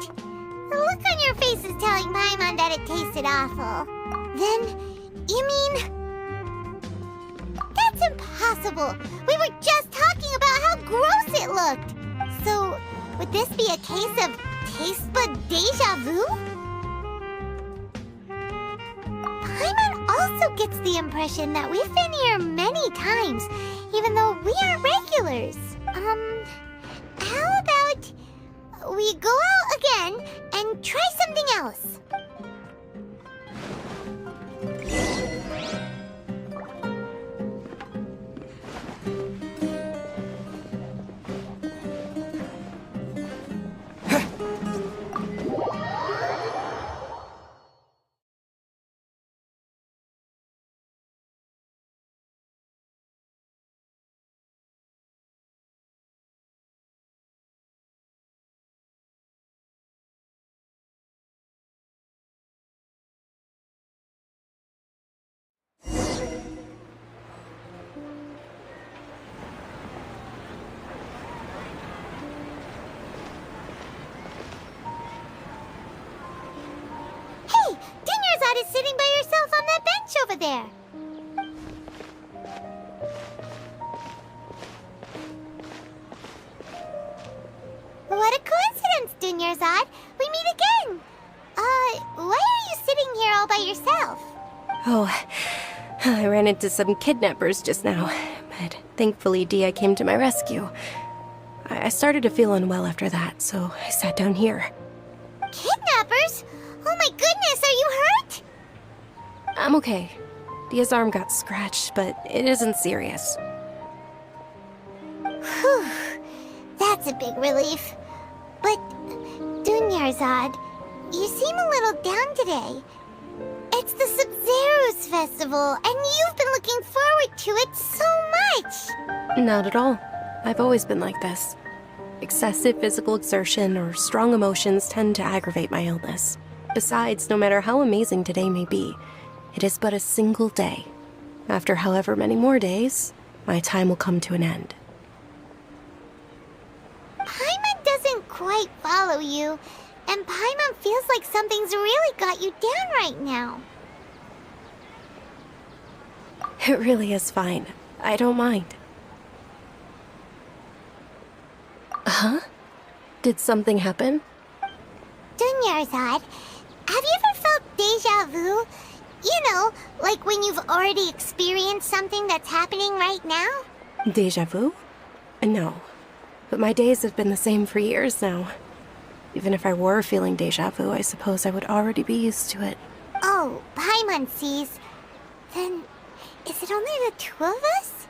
The look on your face is telling Paimon that it tasted awful. Then, you mean... That's impossible! We were just talking about how gross it looked! So, would this be a case of taste bud deja vu? Paimon also gets the impression that we've been here many times, even though we aren't regulars. How about... we go out again and try something else. Is sitting by yourself on that bench over there. What a coincidence, Dunyarzad. We meet again. Why are you sitting here all by yourself? Oh, I ran into some kidnappers just now, but thankfully Dia came to my rescue. I started to feel unwell after that, so I sat down here. Kidnappers? Oh my goodness, are you hurt? I'm okay. Dia's arm got scratched, but it isn't serious. Whew. That's a big relief. But, Dunyarzad, you seem a little down today. It's the Sub-Zero's festival, and you've been looking forward to it so much! Not at all. I've always been like this. Excessive physical exertion or strong emotions tend to aggravate my illness. Besides, no matter how amazing today may be, it is but a single day. After however many more days, my time will come to an end. Paimon doesn't quite follow you, and Paimon feels like something's really got you down right now. It really is fine. I don't mind. Huh? Did something happen? Dunyarzad, have you ever felt deja vu? You know, like when you've already experienced something that's happening right now? Deja vu? No. But my days have been the same for years now. Even if I were feeling deja vu, I suppose I would already be used to it. Oh, Paimon sees. Then, is it only the two of us?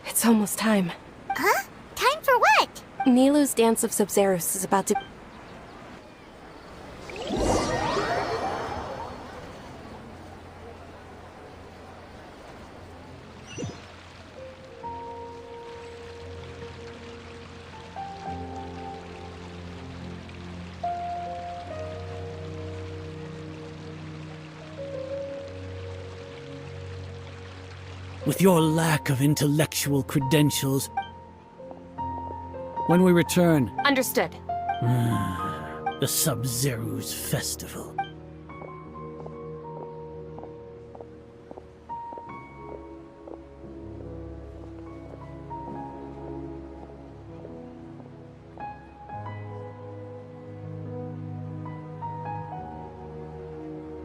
It's almost time. Huh? Time for what? Nilou's Dance of Sub-Zerus is about to... With your lack of intellectual credentials. When we return, Understood. the Sub-Zerus Festival.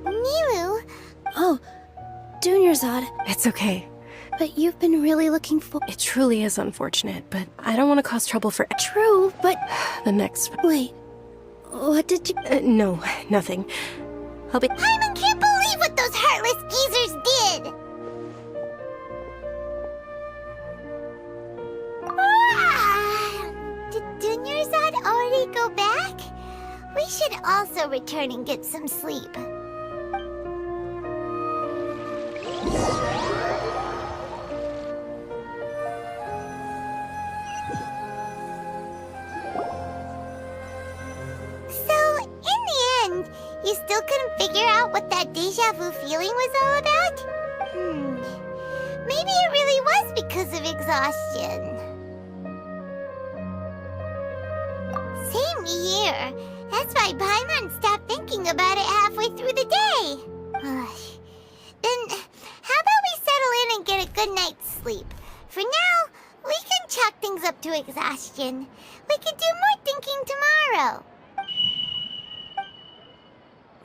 Nilou? Oh, Dunyarzad. It's okay. But you've been really looking for... It truly is unfortunate, but I don't want to cause trouble for... True, but... the next... Wait, what did you... no, nothing. I'll be... Paimon can't believe what those heartless geezers did! Did Dunyarzad already go back? We should also return and get some sleep. You still couldn't figure out what that deja vu feeling was all about? Maybe it really was because of exhaustion. Same here. That's why Paimon stopped thinking about it halfway through the day. Then, how about we settle in and get a good night's sleep? For now, we can chalk things up to exhaustion. We could do more thinking tomorrow.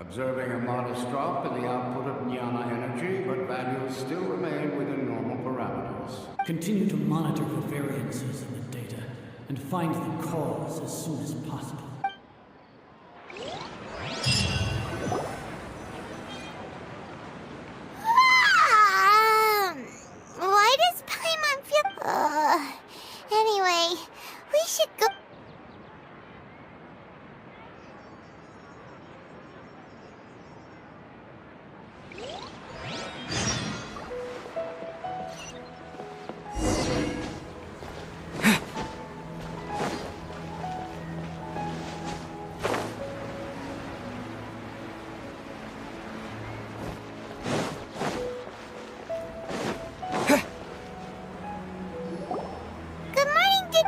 Observing a modest drop in the output of Jnana energy, but values still remain within normal parameters. Continue to monitor for variances in the data and find the cause as soon as possible. Why does Paimon feel... Anyway, we should go...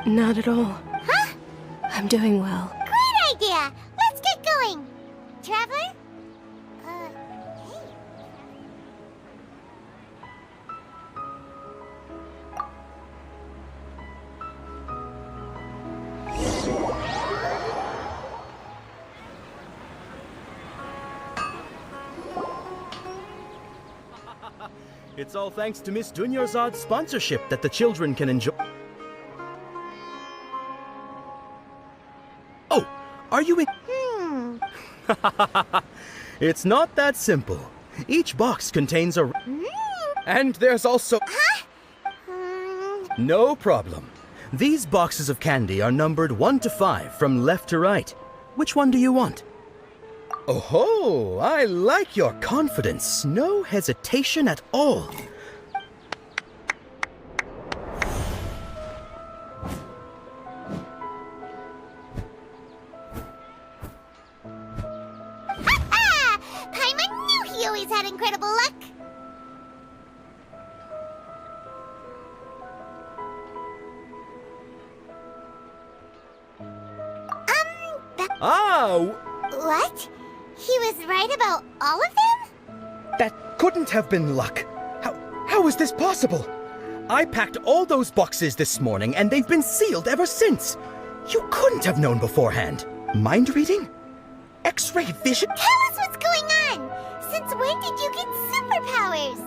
Not at all. Huh? I'm doing well. Great idea! Let's get going! Traveler? Hey. It's all thanks to Miss Dunyarzad's sponsorship that the children can enjoy... Oh, are you in... It's not that simple. Each box contains a... And there's also... Huh? No problem. These boxes of candy are numbered 1 to 5 from left to right. Which one do you want? Oh-ho! I like your confidence. No hesitation at all. Paimon knew he always had incredible luck. What? He was right about all of them? That couldn't have been luck. How is this possible? I packed all those boxes this morning and they've been sealed ever since. You couldn't have known beforehand. Mind reading? X-ray vision? Tell us what's going on! Since when did you get superpowers?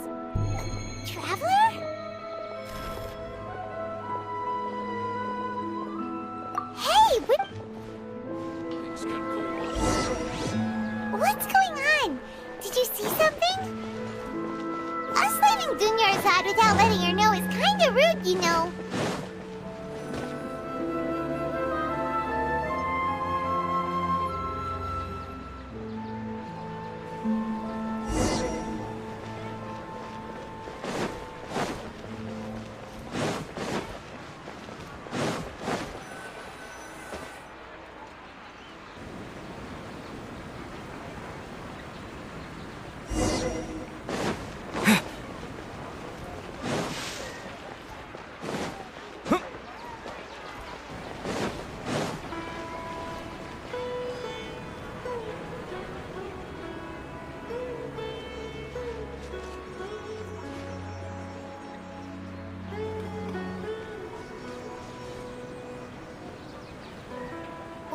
Traveler? Hey, what's going on? Did you see something? Us leaving Dunyarzad without letting her know is kinda rude, you know.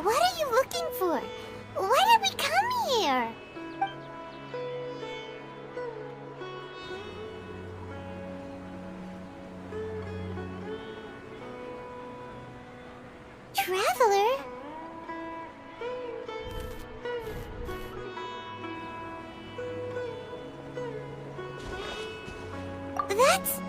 What are you looking for? Why did we come here? Traveler? That's...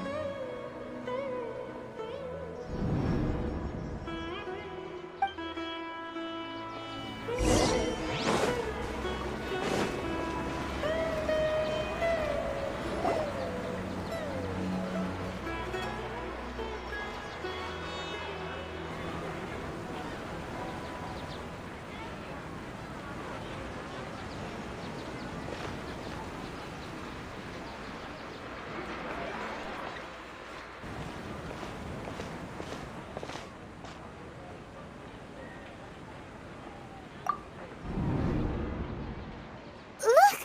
Look!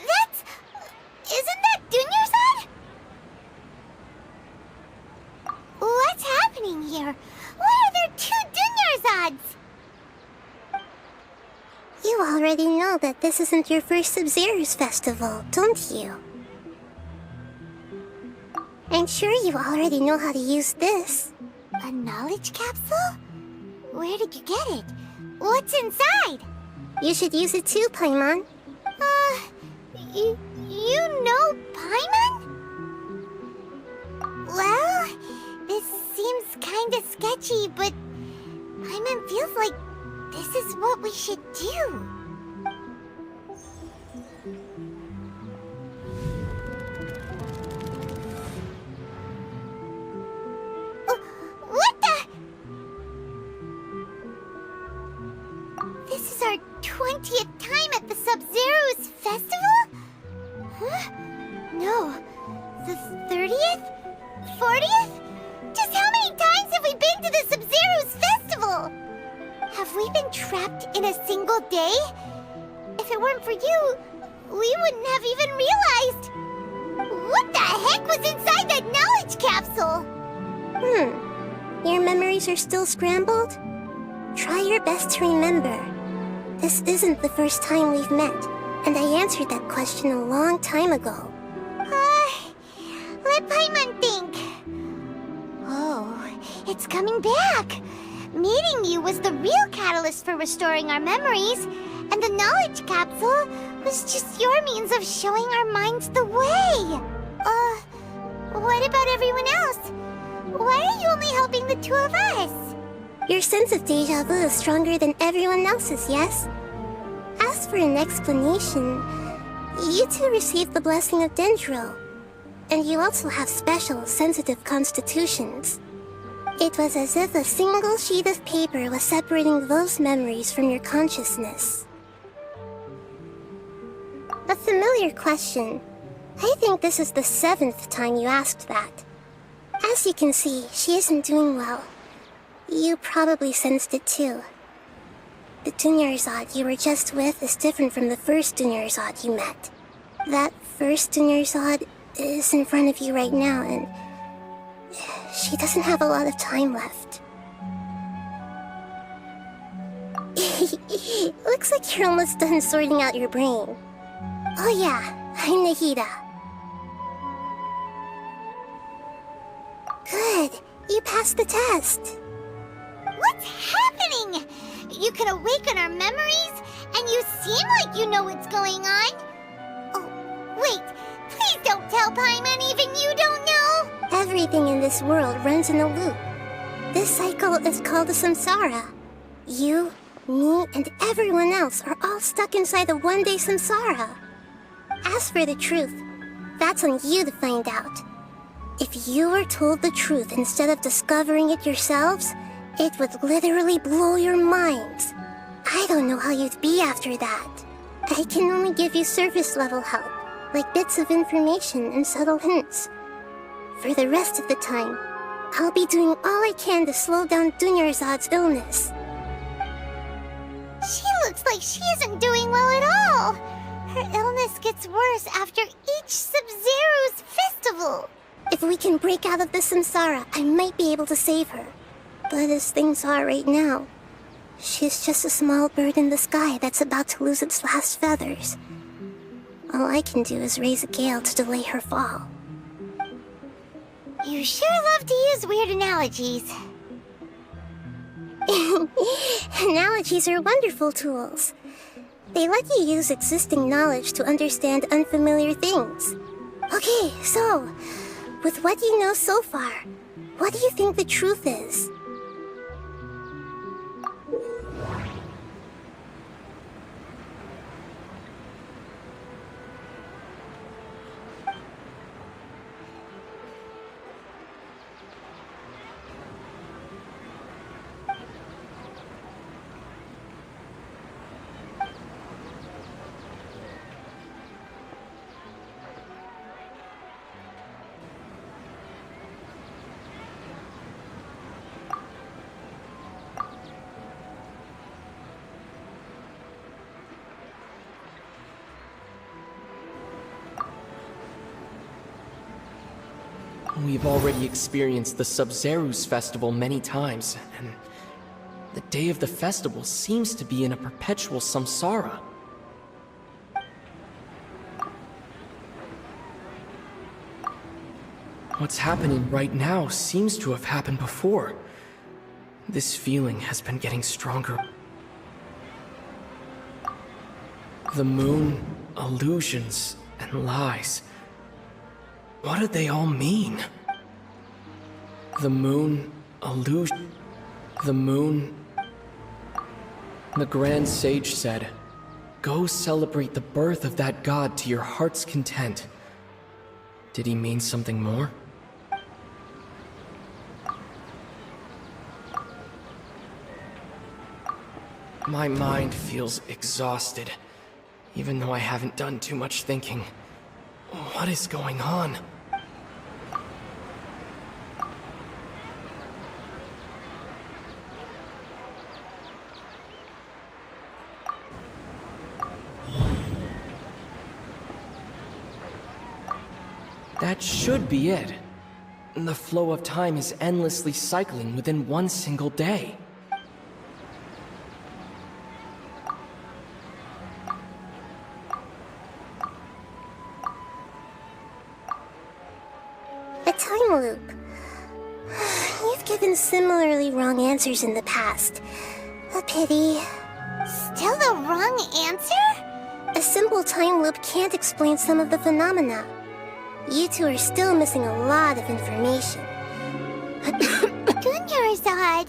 That's... Isn't that Dunyarzad? What's happening here? Why are there two Dunyarzads? You already know that this isn't your first Sub-Zero's festival, don't you? I'm sure you already know how to use this. A knowledge capsule? Where did you get it? What's inside? You should use it too, Paimon. You know Paimon? Well, this seems kinda sketchy, but Paimon feels like this is what we should do. What the? This is our 20th time at the Sub-Zero's festival? Huh? No. The 30th? 40th? Just how many times have we been to the Sub-Zero's festival? Have we been trapped in a single day? If it weren't for you, we wouldn't have even realized. What the heck was inside that knowledge capsule? Your memories are still scrambled? Try your best to remember. This isn't the first time we've met, and I answered that question a long time ago. Let Paimon think. Oh, it's coming back. Meeting you was the real catalyst for restoring our memories, and the knowledge capsule was just your means of showing our minds the way. What about everyone else? Why are you only helping the two of us? Your sense of deja vu is stronger than everyone else's, yes? As for an explanation, you two received the blessing of Dendro, and you also have special, sensitive constitutions. It was as if a single sheet of paper was separating those memories from your consciousness. A familiar question. I think this is the 7th time you asked that. As you can see, she isn't doing well. You probably sensed it too. The Dunyarzad you were just with is different from the first Dunyarzad you met. That first Dunyarzad is in front of you right now, and she doesn't have a lot of time left. Looks like you're almost done sorting out your brain. Oh yeah, I'm Nahida. Good, you passed the test. What's happening? You can awaken our memories, and you seem like you know what's going on. Oh, wait, please don't tell Paimon even you don't know. Everything in this world runs in a loop. This cycle is called a samsara. You, me, and everyone else are all stuck inside the one-day samsara. As for the truth, that's on you to find out. If you were told the truth instead of discovering it yourselves, it would literally blow your minds. I don't know how you'd be after that. I can only give you surface-level help, like bits of information and subtle hints. For the rest of the time, I'll be doing all I can to slow down Dunyarzad's illness. She looks like she isn't doing well at all. Her illness gets worse after each Sub-Zero's festival. If we can break out of the samsara, I might be able to save her. But as things are right now, she's just a small bird in the sky that's about to lose its last feathers. All I can do is raise a gale to delay her fall. You sure love to use weird analogies. Analogies are wonderful tools. They let you use existing knowledge to understand unfamiliar things. Okay, so, with what you know so far, what do you think the truth is? We've already experienced the Sub-Zeru's festival many times, and the day of the festival seems to be in a perpetual samsara. What's happening right now seems to have happened before. This feeling has been getting stronger. The moon, illusions, and lies. What do they all mean? The moon, illusion... The moon... The Grand Sage said, "Go celebrate the birth of that god to your heart's content." Did he mean something more? My mind feels exhausted, even though I haven't done too much thinking. What is going on? That should be it. The flow of time is endlessly cycling within one single day. A time loop. You've given similarly wrong answers in the past. A pity. Still the wrong answer? A simple time loop can't explain some of the phenomena. You two are still missing a lot of information. Dunyarzad.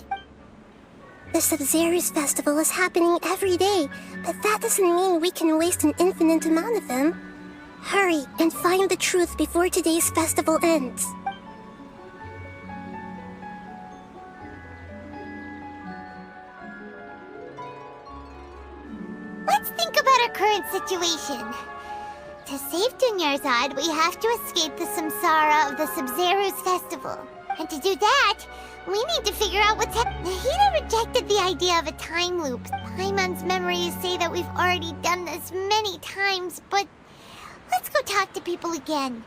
The Sub-Zeru's festival is happening every day, but that doesn't mean we can waste an infinite amount of them. Hurry and find the truth before today's festival ends. Let's think about our current situation. To save Dunyarzad, we have to escape the samsara of the Sub-Zeru's festival. And to do that, we need to figure out what's happening. Nahida rejected the idea of a time loop. Paimon's memories say that we've already done this many times, but let's go talk to people again.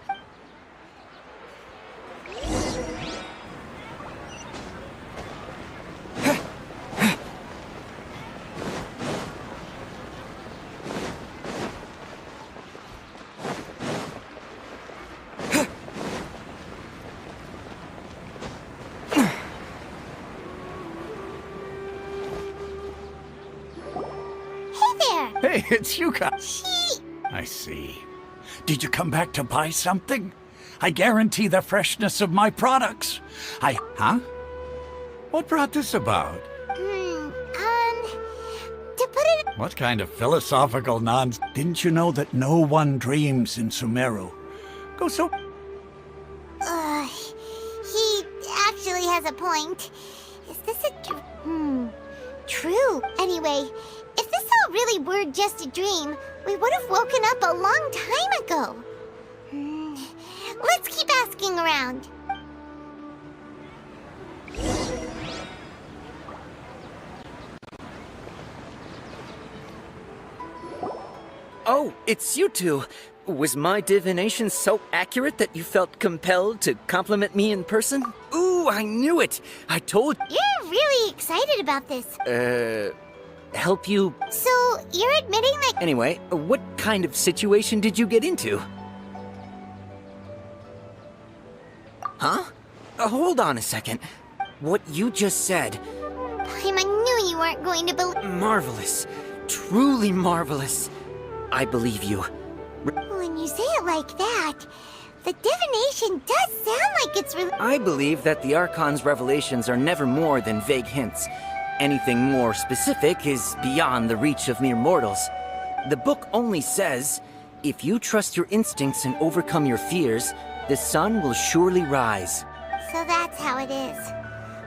Hey, it's you guys. She... I see. Did you come back to buy something? I guarantee the freshness of my products. Huh? What brought this about? To put it... What kind of philosophical nonsense? Didn't you know that no one dreams in Sumeru? Go so... He actually has a point. Is this a... True. Anyway, if this all really were just a dream, we would have woken up a long time ago. Let's keep asking around. Oh, it's you two. Was my divination so accurate that you felt compelled to compliment me in person? Ooh, I knew it! I told... You're really excited about this. Help you... So, you're admitting that... Anyway, what kind of situation did you get into? Huh? Hold on a second. What you just said... I knew you weren't going to believe... Marvelous. Truly marvelous. I believe you. When you say it like that, the divination does sound like it's really... I believe that the Archon's revelations are never more than vague hints. Anything more specific is beyond the reach of mere mortals. The book only says, if you trust your instincts and overcome your fears, the sun will surely rise. So that's how it is.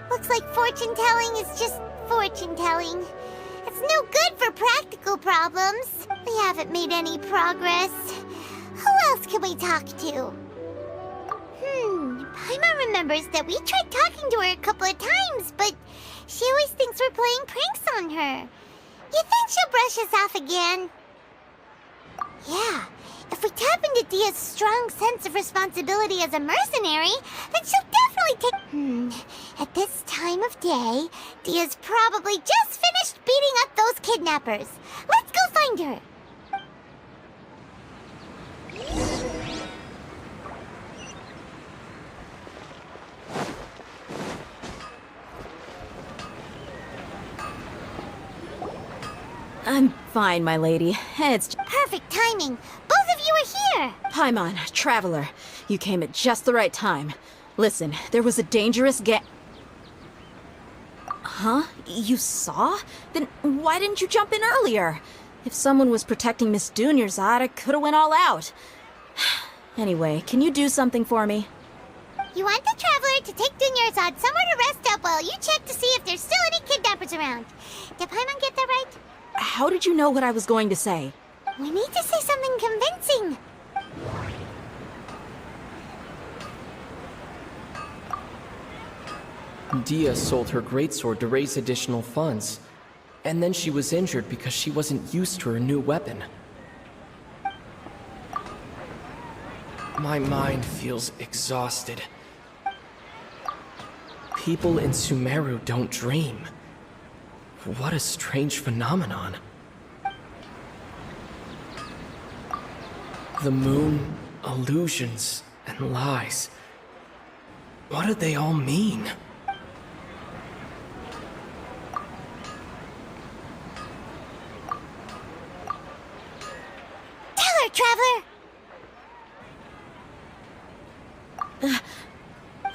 Looks like fortune-telling is just fortune-telling. It's no good for practical problems. We haven't made any progress. Who else can we talk to? Paimon remembers that we tried talking to her a couple of times, but she always thinks we're playing pranks on her. You think she'll brush us off again? Yeah, if we tap into Dia's strong sense of responsibility as a mercenary, then she'll definitely take... At this time of day, Dia's probably just finished beating up those kidnappers. Let's go find her. I'm fine, my lady. It's... Perfect timing. Both of you are here. Paimon, Traveler. You came at just the right time. Listen, there was a dangerous Huh? You saw? Then why didn't you jump in earlier? If someone was protecting Miss Dunyarzad, I could've went all out. Anyway, can you do something for me? You want the Traveler to take Dunyarzad somewhere to rest up while you check to see if there's still any kidnappers around. Did Paimon get that right? How did you know what I was going to say? We need to say something convincing. Dia sold her greatsword to raise additional funds. And then she was injured because she wasn't used to her new weapon. My mind feels exhausted. People in Sumeru don't dream. What a strange phenomenon. The moon, illusions, and lies. What do they all mean? Tell her, Traveler!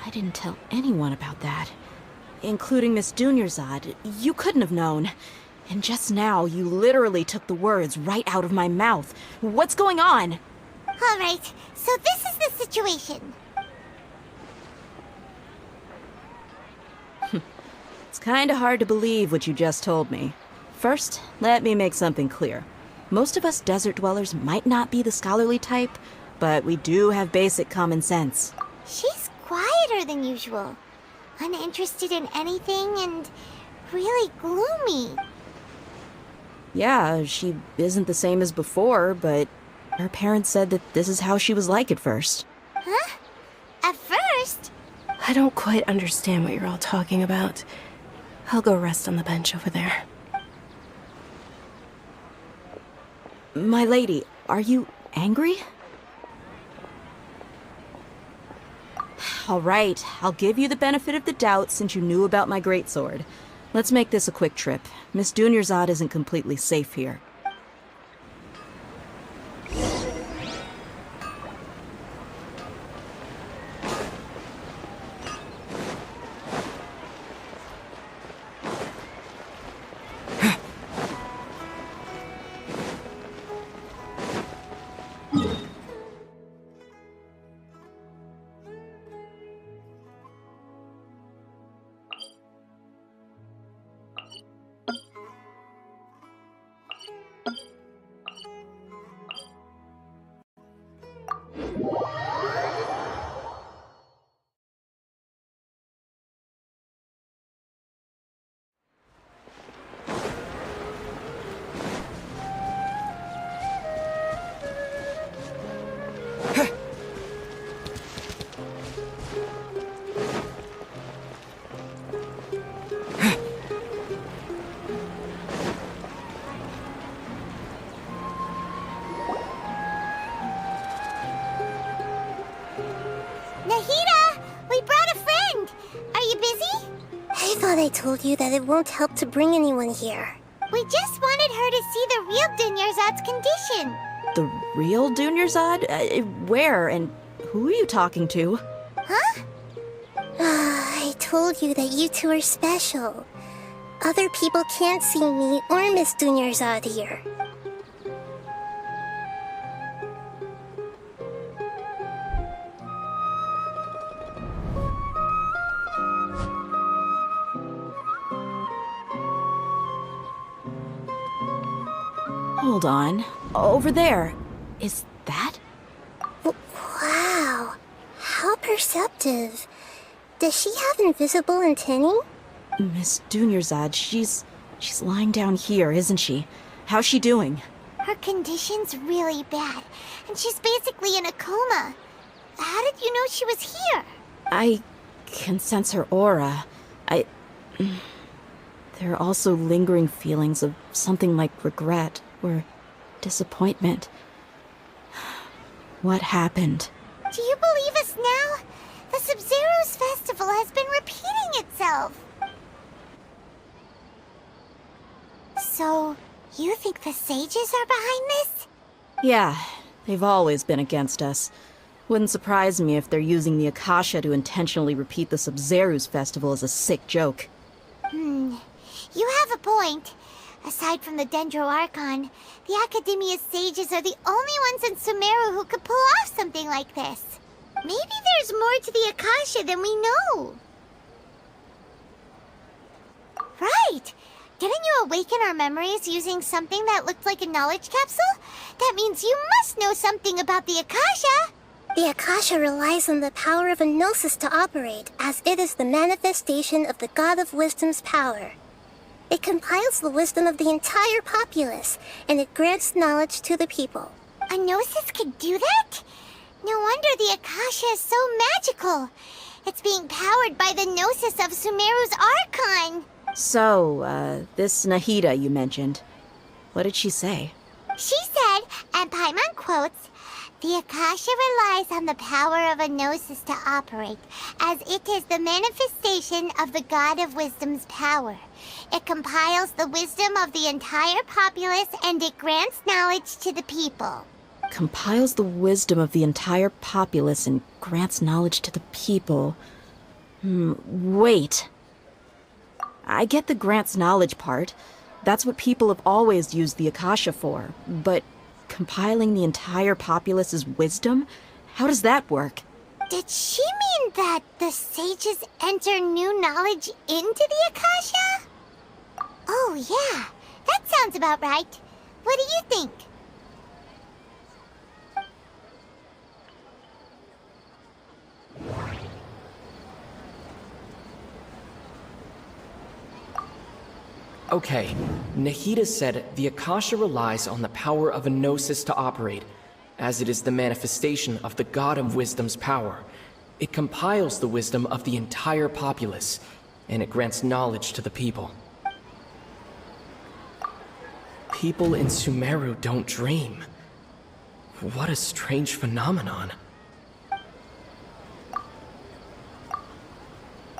I didn't tell anyone about that. Including Miss Dunyarzad. You couldn't have known. And just now, you literally took the words right out of my mouth. What's going on? All right, so this is the situation. It's kinda hard to believe what you just told me. First, let me make something clear. Most of us desert dwellers might not be the scholarly type, but we do have basic common sense. She's quieter than usual. Uninterested in anything and really gloomy. Yeah, she isn't the same as before, but her parents said that this is how she was like at first. Huh? At first? I don't quite understand what you're all talking about. I'll go rest on the bench over there. My lady, are you angry? All right, I'll give you the benefit of the doubt since you knew about my greatsword. Let's make this a quick trip. Miss Dunyarzad isn't completely safe here. Nahida, we brought a friend. Are you busy? I thought I told you that it won't help to bring anyone here. We just wanted her to see the real Dunyarzad's condition. The real Dunyarzad? Where and who are you talking to? Huh? I told you that you two are special. Other people can't see me or Miss Dunyarzad here. Hold on. Over there. Is that? Wow. How perceptive. Does she have invisible antennae? Miss Dunyarzad, she's lying down here, isn't she? How's she doing? Her condition's really bad, and she's basically in a coma. How did you know she was here? I can sense her aura. There are also lingering feelings of something like regret or disappointment. What happened? Do you believe us now? The Sub-Zero's festival has been repeating itself. So, you think the sages are behind this? Yeah, they've always been against us. Wouldn't surprise me if they're using the Akasha to intentionally repeat the Sub-Zero's festival as a sick joke. You have a point. Aside from the Dendro Archon, the Academia's sages are the only ones in Sumeru who could pull off something like this. Maybe there's more to the Akasha than we know. Right! Didn't you awaken our memories using something that looked like a knowledge capsule? That means you must know something about the Akasha! The Akasha relies on the power of a gnosis to operate, as it is the manifestation of the God of Wisdom's power. It compiles the wisdom of the entire populace, and it grants knowledge to the people. A gnosis could do that? No wonder the Akasha is so magical. It's being powered by the gnosis of Sumeru's Archon. So, this Nahida you mentioned, what did she say? She said, and Paimon quotes, "The Akasha relies on the power of a gnosis to operate, as it is the manifestation of the God of Wisdom's power. It compiles the wisdom of the entire populace, and it grants knowledge to the people." Compiles the wisdom of the entire populace and grants knowledge to the people. Wait. I get the grants knowledge part. That's what people have always used the Akasha for. But compiling the entire populace's wisdom? How does that work? Did she mean that the sages enter new knowledge into the Akasha? Oh yeah, that sounds about right. What do you think? Okay, Nahida said the Akasha relies on the power of a gnosis to operate, as it is the manifestation of the God of Wisdom's power. It compiles the wisdom of the entire populace, and it grants knowledge to the people. People in Sumeru don't dream. What a strange phenomenon.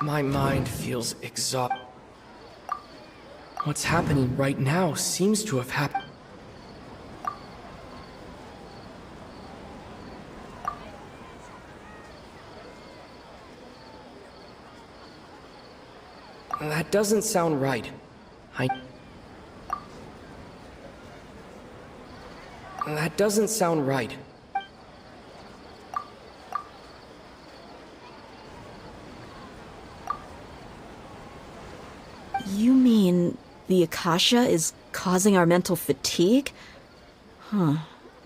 My mind feels exhausted. What's happening right now seems to have happened. That doesn't sound right. That doesn't sound right. You mean the Akasha is causing our mental fatigue? Huh.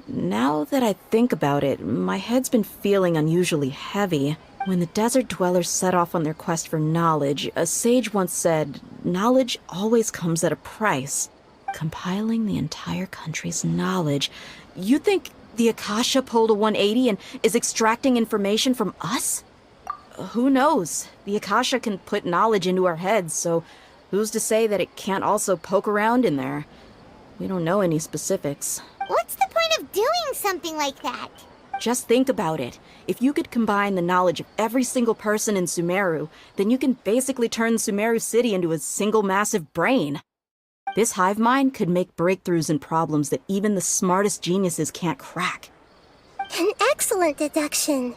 Now that I think about it, my head's been feeling unusually heavy. When the desert dwellers set off on their quest for knowledge, a sage once said, knowledge always comes at a price. Compiling the entire country's knowledge. You think the Akasha pulled a 180 and is extracting information from us? Who knows? The Akasha can put knowledge into our heads, so who's to say that it can't also poke around in there? We don't know any specifics. What's the point of doing something like that? Just think about it. If you could combine the knowledge of every single person in Sumeru, then you can basically turn Sumeru City into a single massive brain. This hive mind could make breakthroughs in problems that even the smartest geniuses can't crack. An excellent deduction.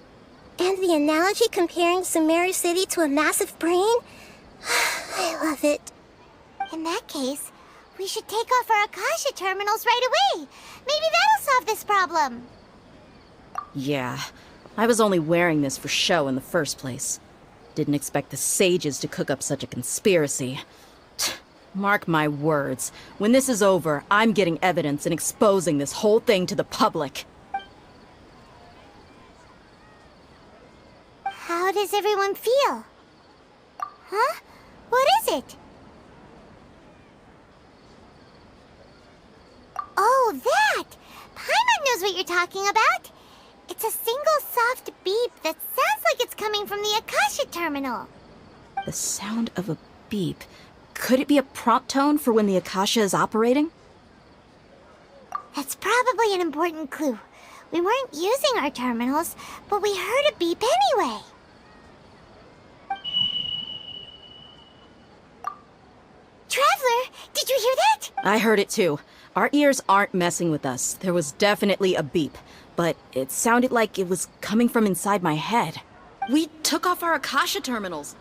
And the analogy comparing Sumeru City to a massive brain? I love it. In that case, we should take off our Akasha terminals right away. Maybe that'll solve this problem. Yeah, I was only wearing this for show in the first place. Didn't expect the sages to cook up such a conspiracy. Mark my words, when this is over, I'm getting evidence and exposing this whole thing to the public. How does everyone feel? Huh? What is it? Oh, that! Paimon knows what you're talking about. It's a single soft beep that sounds like it's coming from the Akasha terminal. The sound of a beep. Could it be a prompt tone for when the Akasha is operating? That's probably an important clue. We weren't using our terminals, but we heard a beep anyway. Traveler, did you hear that? I heard it too. Our ears aren't messing with us. There was definitely a beep, but it sounded like it was coming from inside my head. We took off our Akasha terminals.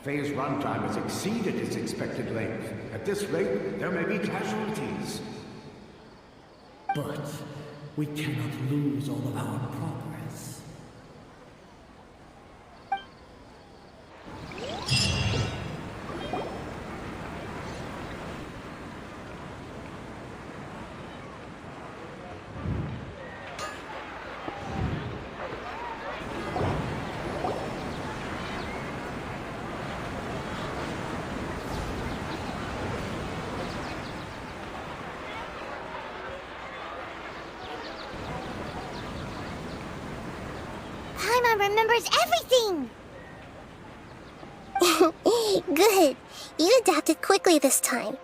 Phase runtime has exceeded its expected length. At this rate, there may be casualties. But we cannot lose all of our progress. Paimon remembers everything! Good. You adapted quickly this time.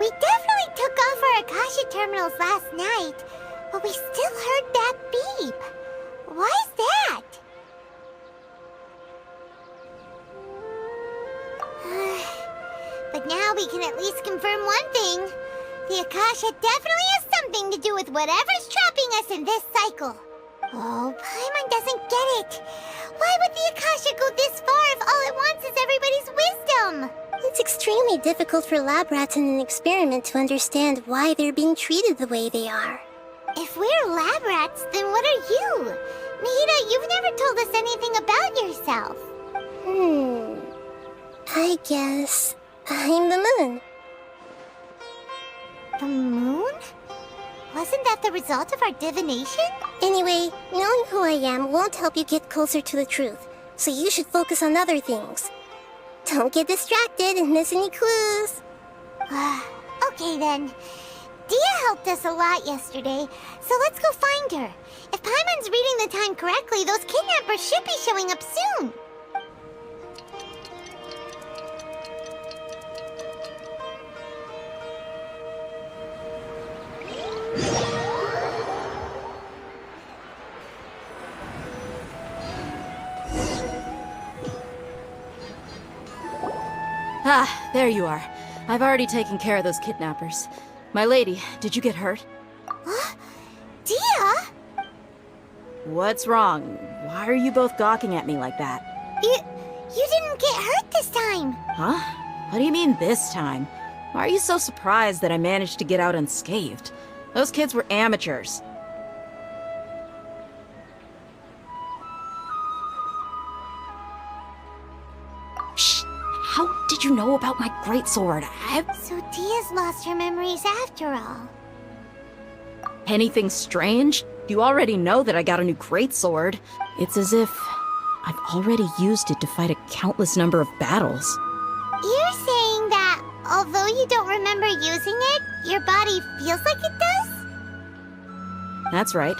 We definitely took off our Akasha terminals last night, but we still heard that beep. Why is that? But now we can at least confirm one thing. The Akasha definitely has something to do with whatever's trapping us in this cycle. Oh, Paimon doesn't get it. Why would the Akasha go this far if all it wants is everybody's wisdom? It's extremely difficult for lab rats in an experiment to understand why they're being treated the way they are. If we're lab rats, then what are you? Mihira, you've never told us anything about yourself. I guess I'm the moon. The moon? Wasn't that the result of our divination? Anyway, knowing who I am won't help you get closer to the truth, so you should focus on other things. Don't get distracted and miss any clues. Okay then. Dia helped us a lot yesterday, so let's go find her. If Paimon's reading the time correctly, those kidnappers should be showing up soon. Ah, there you are. I've already taken care of those kidnappers. My lady, did you get hurt? Dia? What's wrong? Why are you both gawking at me like that? You didn't get hurt this time. Huh? What do you mean this time? Why are you so surprised that I managed to get out unscathed? Those kids were amateurs. did you know about my greatsword? So Dia's lost her memories after all. Anything strange? You already know that I got a new greatsword. It's as if I've already used it to fight a countless number of battles. You're saying that although you don't remember using it, your body feels like it does? That's right.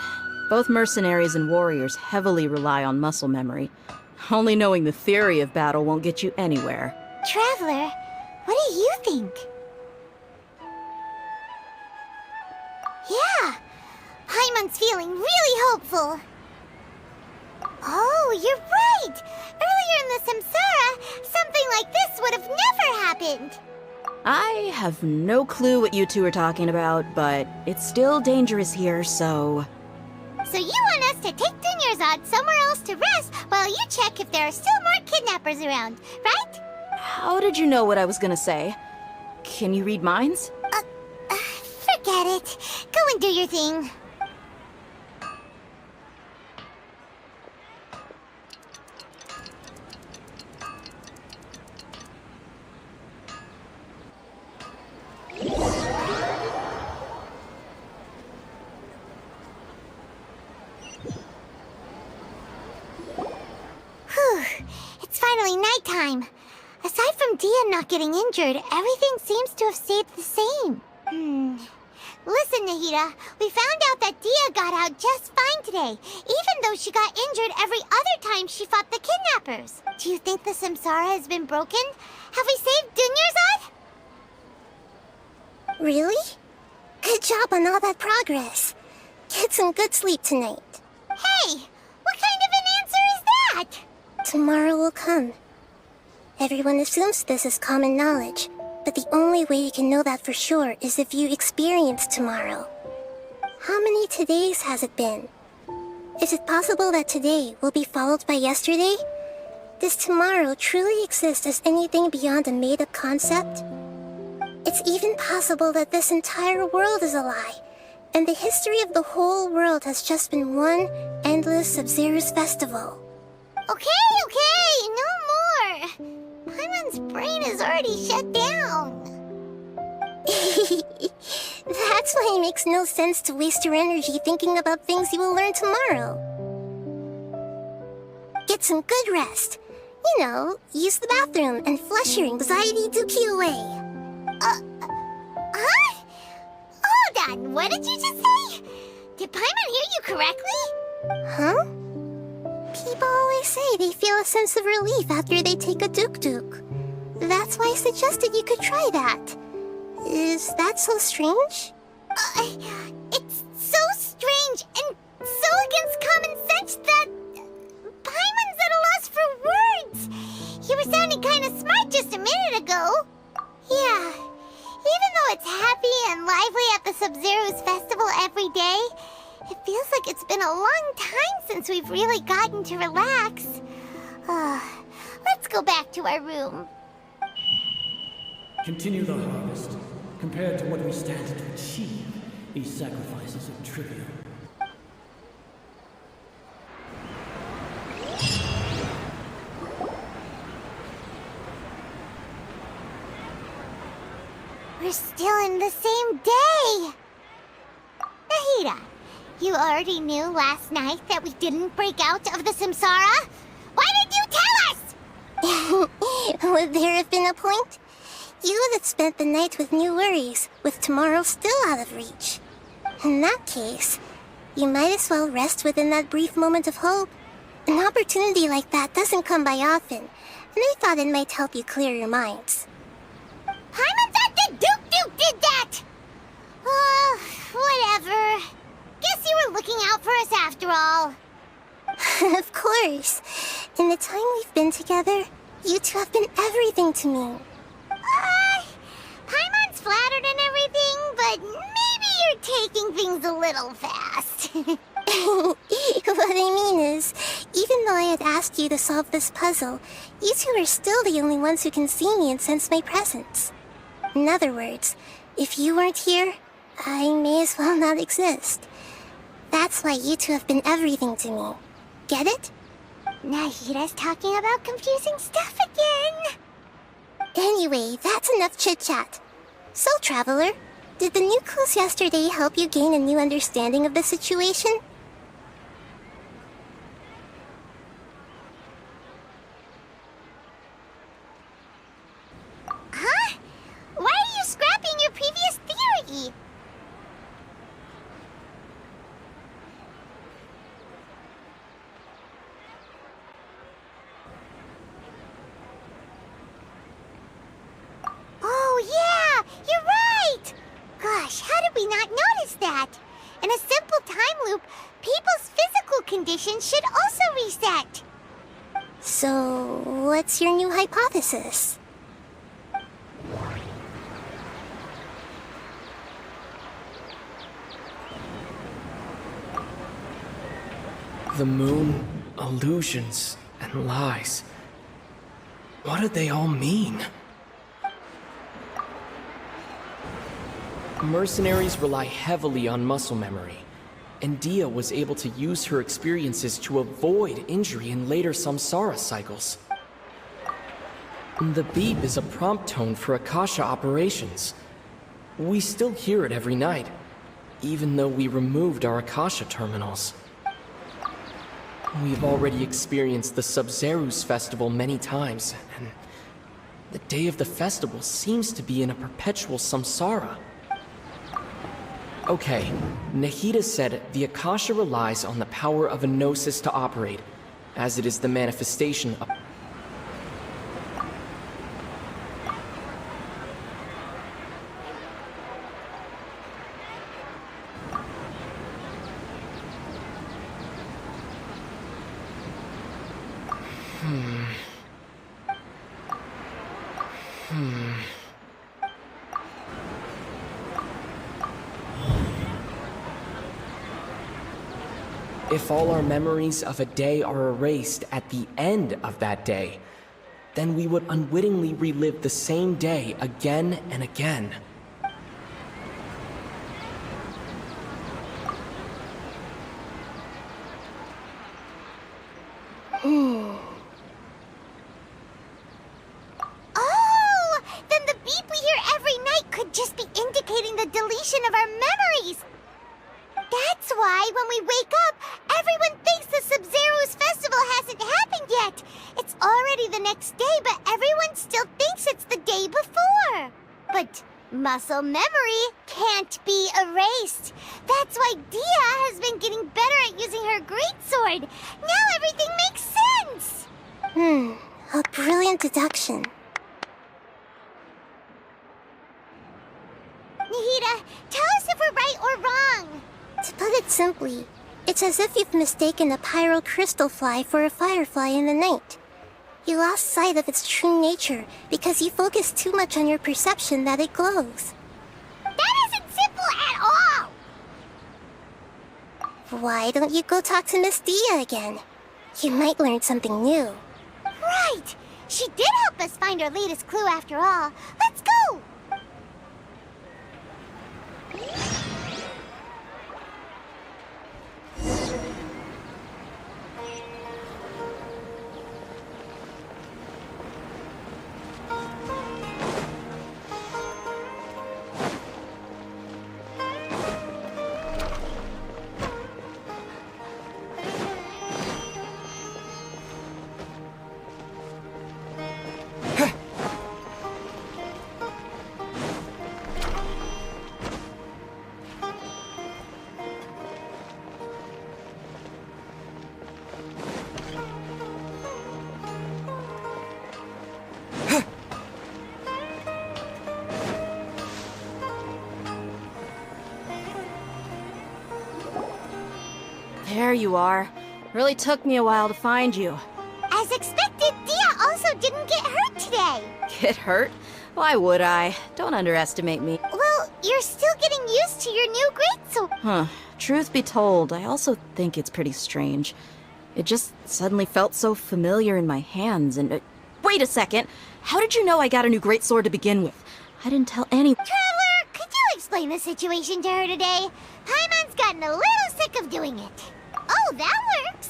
Both mercenaries and warriors heavily rely on muscle memory. Only knowing the theory of battle won't get you anywhere. Traveler, what do you think? Yeah, Paimon's feeling really hopeful. Oh, you're right! Earlier in the Samsara, something like this would have never happened! I have no clue what you two are talking about, but it's still dangerous here, so... So you want us to take Dunyarzad somewhere else to rest while you check if there are still more kidnappers around, right? How did you know what I was gonna say? Can you read minds? Forget it. Go and do your thing. It's finally nighttime. Aside from Dia not getting injured, everything seems to have stayed the same. Listen, Nahida, we found out that Dia got out just fine today, even though she got injured every other time she fought the kidnappers. Do you think the Samsara has been broken? Have we saved Dunyarzad? Really? Good job on all that progress. Get some good sleep tonight. Hey, what kind of an answer is that? Tomorrow will come. Everyone assumes this is common knowledge, but the only way you can know that for sure is if you experience tomorrow. How many todays has it been? Is it possible that today will be followed by yesterday? Does tomorrow truly exist as anything beyond a made-up concept? It's even possible that this entire world is a lie, and the history of the whole world has just been one endless Sub-Zero's festival. Okay, no more. Paimon's brain is already shut down. That's why it makes no sense to waste your energy thinking about things you will learn tomorrow. Get some good rest. You know, use the bathroom and flush your anxiety dookie away. Huh? Hold on, what did you just say? Did Paimon hear you correctly? Huh? People always say they feel a sense of relief after they take a duk-duk. That's why I suggested you could try that. Is that so strange? It's so strange and so against common sense that Paimon's at a loss for words. You were sounding kind of smart just a minute ago. Yeah, even though it's happy and lively at the Sub-Zero's festival every day, it feels like it's been a long time since we've really gotten to relax. Let's go back to our room. Continue the harvest. Compared to what we stand to achieve, these sacrifices are trivial. We're still in the same day! Nahida, you already knew last night that we didn't break out of the Samsara? Why did you tell us? Would there have been a point? You would have spent the night with new worries, with tomorrow still out of reach. In that case, you might as well rest within that brief moment of hope. An opportunity like that doesn't come by often, and I thought it might help you clear your minds. Paimon thought that Duke did that! Whatever. Guess you were looking out for us after all. Of course. In the time we've been together, you two have been everything to me. Paimon's flattered and everything, but maybe you're taking things a little fast. What I mean is, even though I had asked you to solve this puzzle, you two are still the only ones who can see me and sense my presence. In other words, if you weren't here, I may as well not exist. That's why you two have been everything to me. Get it? Nahida's talking about confusing stuff again. Anyway, that's enough chit-chat. So, Traveler, did the new clues yesterday help you gain a new understanding of the situation? Huh? Why are you scrapping your previous theory? Oh, yeah! You're right! Gosh, how did we not notice that? In a simple time loop, people's physical conditions should also reset. So, what's your new hypothesis? The moon, illusions, and lies. What do they all mean? Mercenaries rely heavily on muscle memory, and Dia was able to use her experiences to avoid injury in later samsara cycles. The beep is a prompt tone for Akasha operations. We still hear it every night, even though we removed our Akasha terminals. We've already experienced the Sub-Zeru's festival many times, and the day of the festival seems to be in a perpetual samsara. Okay, Nahida said the Akasha relies on the power of a gnosis to operate, as it is the manifestation of... If all our memories of a day are erased at the end of that day, then we would unwittingly relive the same day again and again. Oh! Then the beep we hear every night could just be indicating the deletion of our memories! That's why when we wake up, everyone thinks the Sub-Zeru's festival hasn't happened yet. It's already the next day, but everyone still thinks it's the day before. But muscle memory can't be erased. That's why Dia has been getting better at using her greatsword. Now everything makes sense. A brilliant deduction. Nahida, tell us if we're right or wrong. To put it simply, it's as if you've mistaken a pyro crystal fly for a firefly in the night. You lost sight of its true nature because you focused too much on your perception that it glows. That isn't simple at all! Why don't you go talk to Miss Dia again? You might learn something new. Right! She did help us find our latest clue after all. Let's go! There you are. Really took me a while to find you. As expected, Dia also didn't get hurt today. Get hurt? Why would I? Don't underestimate me. Well, you're still getting used to your new greatsword. Huh. Truth be told, I also think it's pretty strange. It just suddenly felt so familiar in my hands and... wait a second! How did you know I got a new greatsword to begin with? I didn't tell any... Traveler, could you explain the situation to her today? Paimon's gotten a little sick of doing it. Oh, that works!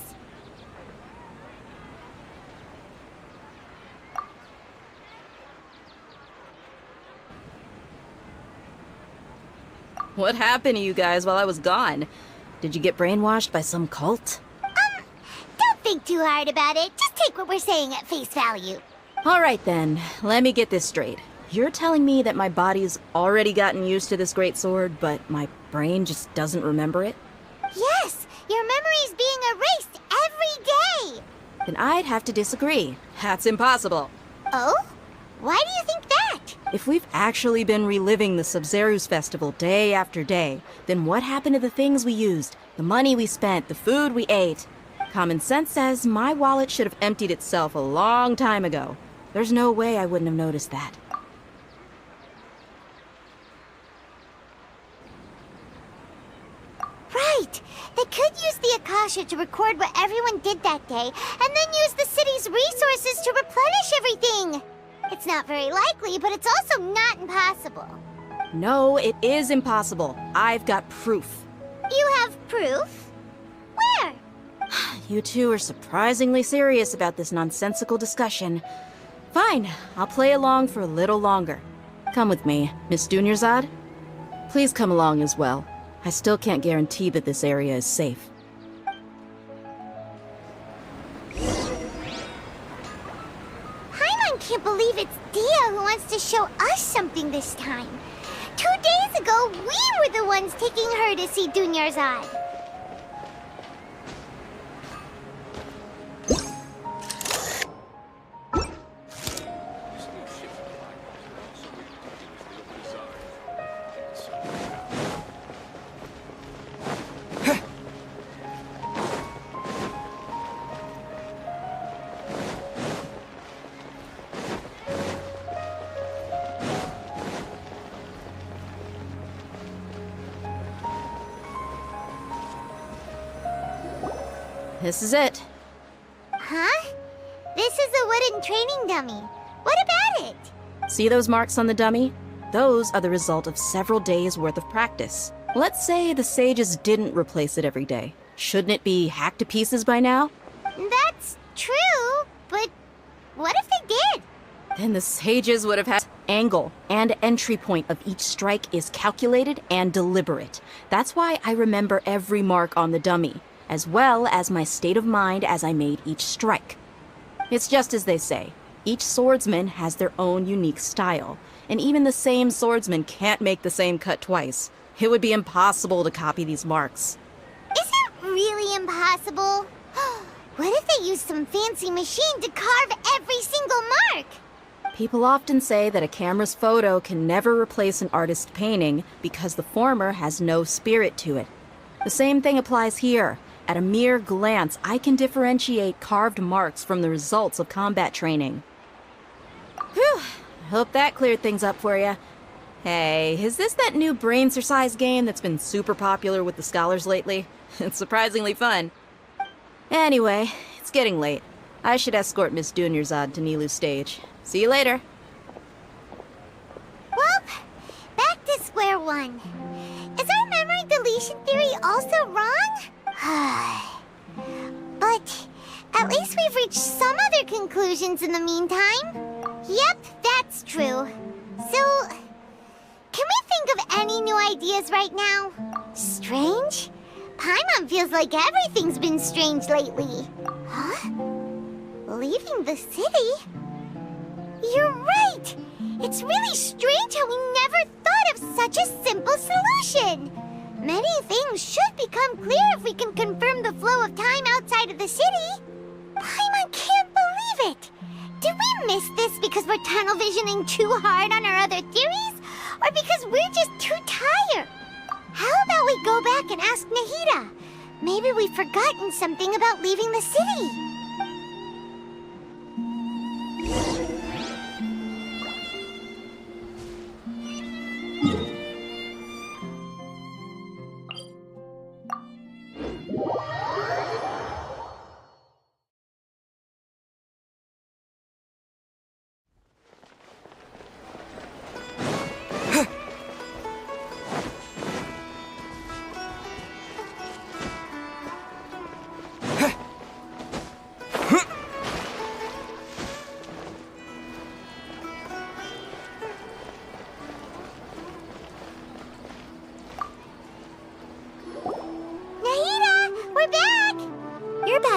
What happened to you guys while I was gone? Did you get brainwashed by some cult? Don't think too hard about it. Just take what we're saying at face value. All right then, let me get this straight. You're telling me that my body's already gotten used to this great sword, but my brain just doesn't remember it? Yes, your memory's being erased every day. Then I'd have to disagree. That's impossible. Oh? Why do you think that? If we've actually been reliving the Sub-Zeru's festival day after day, then what happened to the things we used, the money we spent, the food we ate? Common sense says my wallet should have emptied itself a long time ago. There's no way I wouldn't have noticed that. Right. They could use the Akasha to record what everyone did that day, and then use the city's resources to replenish everything. It's not very likely, but it's also not impossible. No, it is impossible. I've got proof. You have proof? Where? You two are surprisingly serious about this nonsensical discussion. Fine, I'll play along for a little longer. Come with me, Miss Dunyarzad. Please come along as well. I still can't guarantee that this area is safe. Paimon can't believe it's Dia who wants to show us something this time. 2 days ago, we were the ones taking her to see Dunyarzad. This is it. Huh? This is a wooden training dummy. What about it? See those marks on the dummy? Those are the result of several days' worth of practice. Let's say the sages didn't replace it every day. Shouldn't it be hacked to pieces by now? That's true, but what if they did? Then the sages would have had angle and entry point of each strike is calculated and deliberate. That's why I remember every mark on the dummy, as well as my state of mind as I made each strike. It's just as they say, each swordsman has their own unique style, and even the same swordsman can't make the same cut twice. It would be impossible to copy these marks. Is it really impossible? What if they used some fancy machine to carve every single mark? People often say that a camera's photo can never replace an artist's painting because the former has no spirit to it. The same thing applies here. At a mere glance, I can differentiate carved marks from the results of combat training. Whew, I hope that cleared things up for you. Hey, is this that new brain exercise game that's been super popular with the scholars lately? It's surprisingly fun. Anyway, it's getting late. I should escort Miss Dunyarzad to Nilu's stage. See you later. Well, back to square one. Is our memory deletion theory also wrong? But at least we've reached some other conclusions in the meantime. Yep, that's true. So, can we think of any new ideas right now? Strange? Paimon feels like everything's been strange lately. Huh? Leaving the city? You're right! It's really strange how we never thought of such a simple solution! Many things should become clear if we can confirm the flow of time outside of the city. Paimon can't believe it! Did we miss this because we're tunnel visioning too hard on our other theories? Or because we're just too tired? How about we go back and ask Nahida? Maybe we've forgotten something about leaving the city.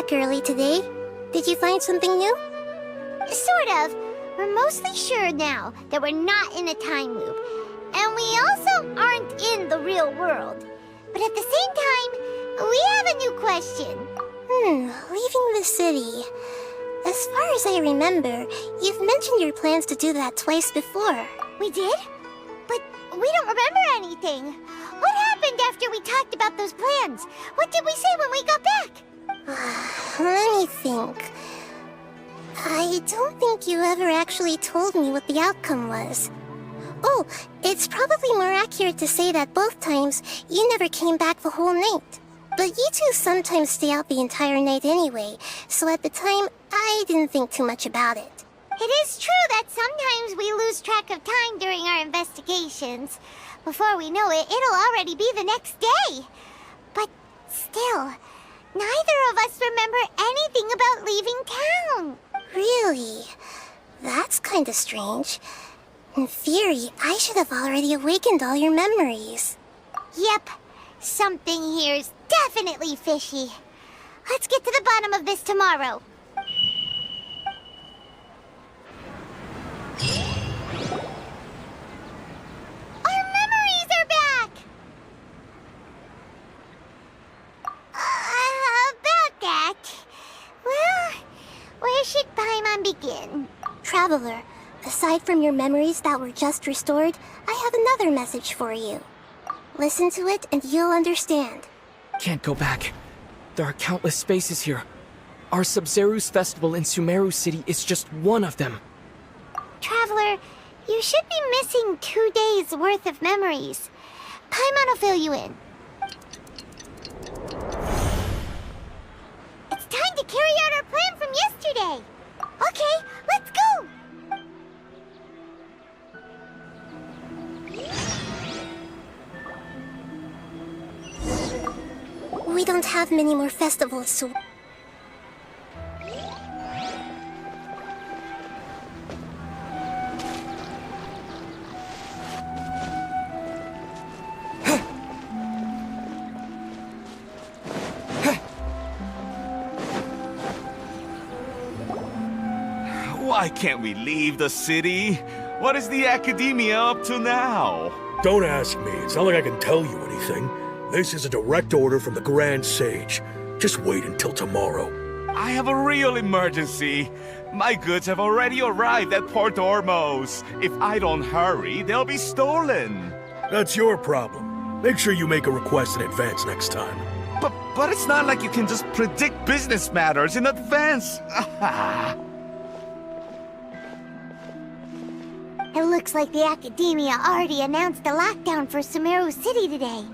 back early today. Did you find something new? Sort of. We're mostly sure now that we're not in a time loop. And we also aren't in the real world. But at the same time, we have a new question. Leaving the city. As far as I remember, you've mentioned your plans to do that twice before. We did? But we don't remember anything. What happened after we talked about those plans? What did we say when we got back? Let me think. I don't think you ever actually told me what the outcome was. Oh, it's probably more accurate to say that both times you never came back the whole night. But you two sometimes stay out the entire night anyway, so at the time, I didn't think too much about it. It is true that sometimes we lose track of time during our investigations. Before we know it, it'll already be the next day. But still, neither of us remember anything about leaving town. Really? That's kinda strange. In theory, I should have already awakened all your memories. Yep. Something here's definitely fishy. Let's get to the bottom of this tomorrow. Our memories are back! About that... Well, where should Paimon begin? Traveler, aside from your memories that were just restored, I have another message for you. Listen to it and you'll understand. Can't go back. There are countless spaces here. Our Sub-Zeru's festival in Sumeru City is just one of them. Traveler, you should be missing 2 days worth of memories. Paimon will fill you in. It's time to carry out our plan from yesterday. Okay, let's go! We don't have many more festivals, so... Why can't we leave the city? What is the academia up to now? Don't ask me. It's not like I can tell you anything. This is a direct order from the Grand Sage. Just wait until tomorrow. I have a real emergency. My goods have already arrived at Port Ormos. If I don't hurry, they'll be stolen. That's your problem. Make sure you make a request in advance next time. But it's not like you can just predict business matters in advance. It looks like the Academia already announced a lockdown for Sumeru City today.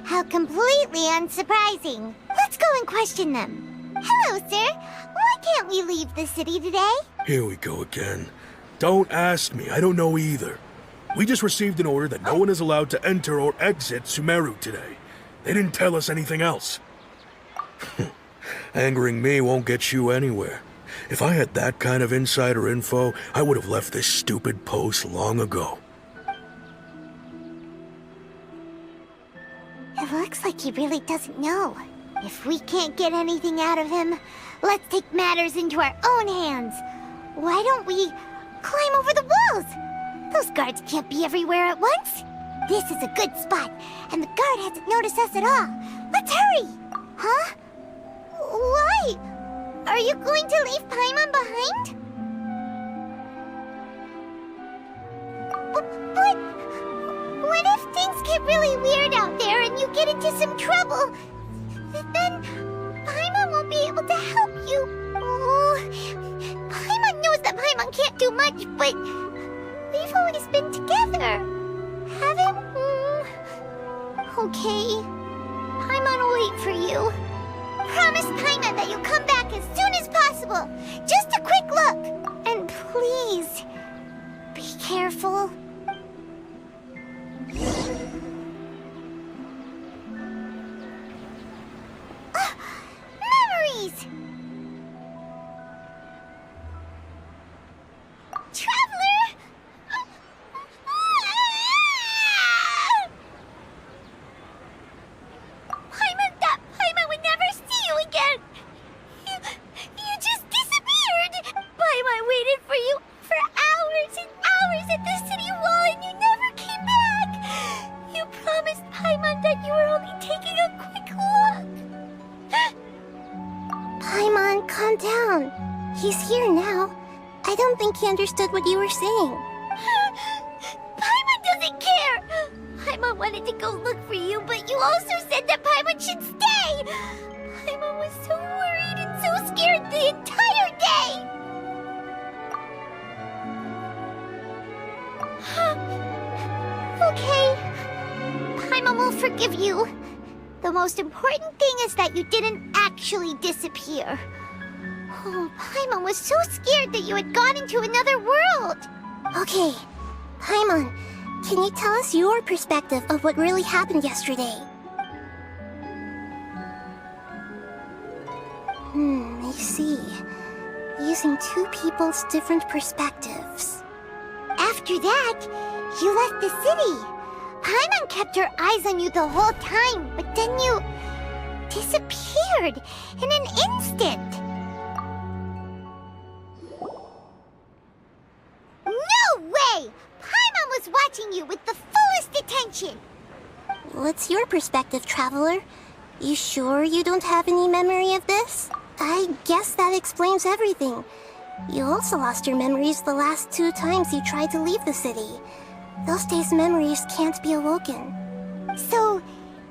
How completely unsurprising. Let's go and question them. Hello, sir. Why can't we leave the city today? Here we go again. Don't ask me. I don't know either. We just received an order that no one is allowed to enter or exit Sumeru today. They didn't tell us anything else. Angering me won't get you anywhere. If I had that kind of insider info, I would have left this stupid post long ago. It looks like he really doesn't know. If we can't get anything out of him, let's take matters into our own hands. Why don't we climb over the walls? Those guards can't be everywhere at once. This is a good spot, and the guard hasn't noticed us at all. Let's hurry! Huh? Why? Are you going to leave Paimon behind? But what if things get really weird out there and you get into some trouble? Then Paimon won't be able to help you. Oh, Paimon knows that Paimon can't do much, but we've always been together, haven't we? Okay, Paimon will wait for you. Promise Paimon that you'll come back as soon as possible. Just a quick look. And please, be careful. Memories! Traveler! Paimon thought Paimon would never see you again. he's here now. I don't think he understood what you were saying. Paimon doesn't care! Paimon wanted to go look for you, but you also said that Paimon should stay! Paimon was so worried and so scared the entire day! Okay. Paimon will forgive you. The most important thing is that you didn't actually disappear. Oh, Paimon was so scared that you had gone into another world! Okay, Paimon, can you tell us your perspective of what really happened yesterday? I see. Using two people's different perspectives. After that, you left the city. Paimon kept her eyes on you the whole time, but then you disappeared in an instant. No way! Paimon was watching you with the fullest attention. What's your perspective, Traveler? You sure you don't have any memory of this? I guess that explains everything. You also lost your memories the last 2 times you tried to leave the city. Those days' memories can't be awoken. So,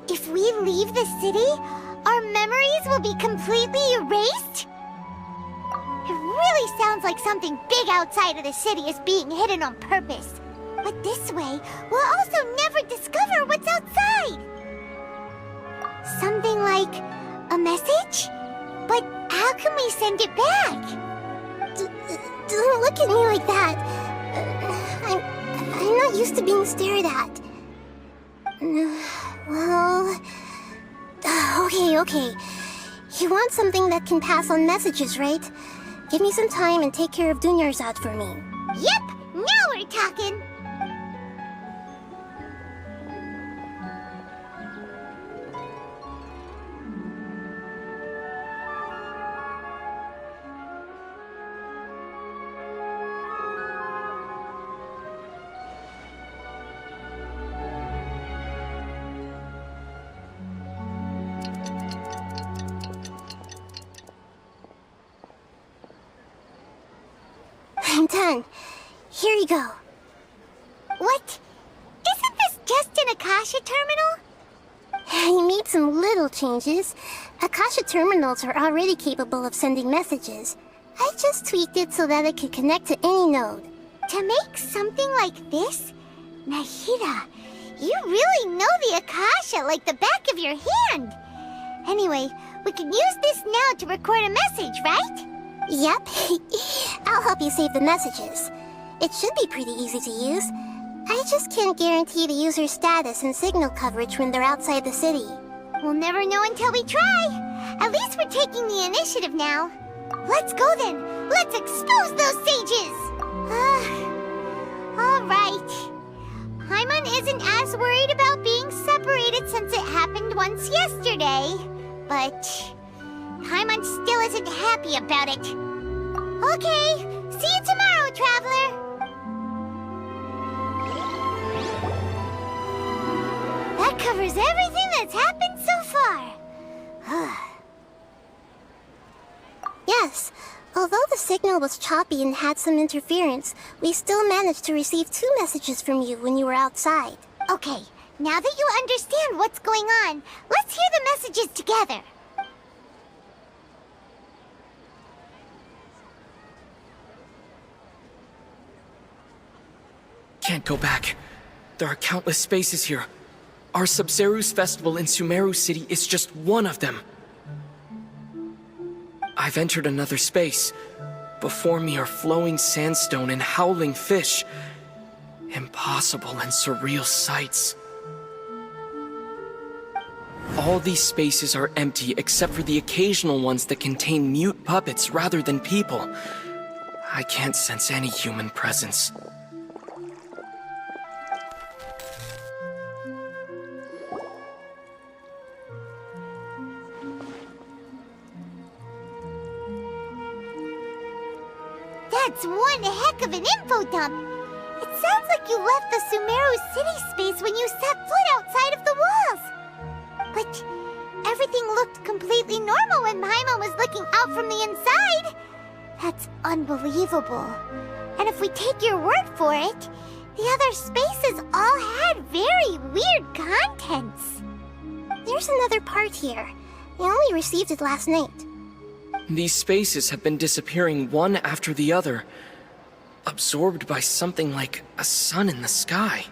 if we leave the city, our memories will be completely erased? It really sounds like something big outside of the city is being hidden on purpose. But this way, we'll also never discover what's outside. Something like a message? But how can we send it back? Don't look at me like that. I'm not used to being stared at. Well... Okay. You want something that can pass on messages, right? Give me some time and take care of Dunyarzad for me. Yep! Now we're talking! I'm done. Here you go. What? Isn't this just an Akasha terminal? I made some little changes. Akasha terminals are already capable of sending messages. I just tweaked it so that it could connect to any node. To make something like this? Nahida, you really know the Akasha like the back of your hand. Anyway, we can use this now to record a message, right? Yep. I'll help you save the messages. It should be pretty easy to use. I just can't guarantee the user's status and signal coverage when they're outside the city. We'll never know until we try. At least we're taking the initiative now. Let's go then. Let's expose those sages. All right. Paimon isn't as worried about being separated since it happened once yesterday. But Paimon still isn't happy about it. Okay, see you tomorrow, Traveler. That covers everything that's happened so far. Yes, although the signal was choppy and had some interference, we still managed to receive 2 messages from you when you were outside. Okay, now that you understand what's going on, let's hear the messages together. Can't go back. There are countless spaces here. Our Sub-Zeru's festival in Sumeru City is just one of them. I've entered another space. Before me are flowing sandstone and howling fish. Impossible and surreal sights. All these spaces are empty except for the occasional ones that contain mute puppets rather than people. I can't sense any human presence. That's one heck of an info dump. It sounds like you left the Sumeru city space when you set foot outside of the walls. But everything looked completely normal when Paimon was looking out from the inside. That's unbelievable. And if we take your word for it, the other spaces all had very weird contents. There's another part here. I only received it last night. These spaces have been disappearing one after the other, absorbed by something like a sun in the sky.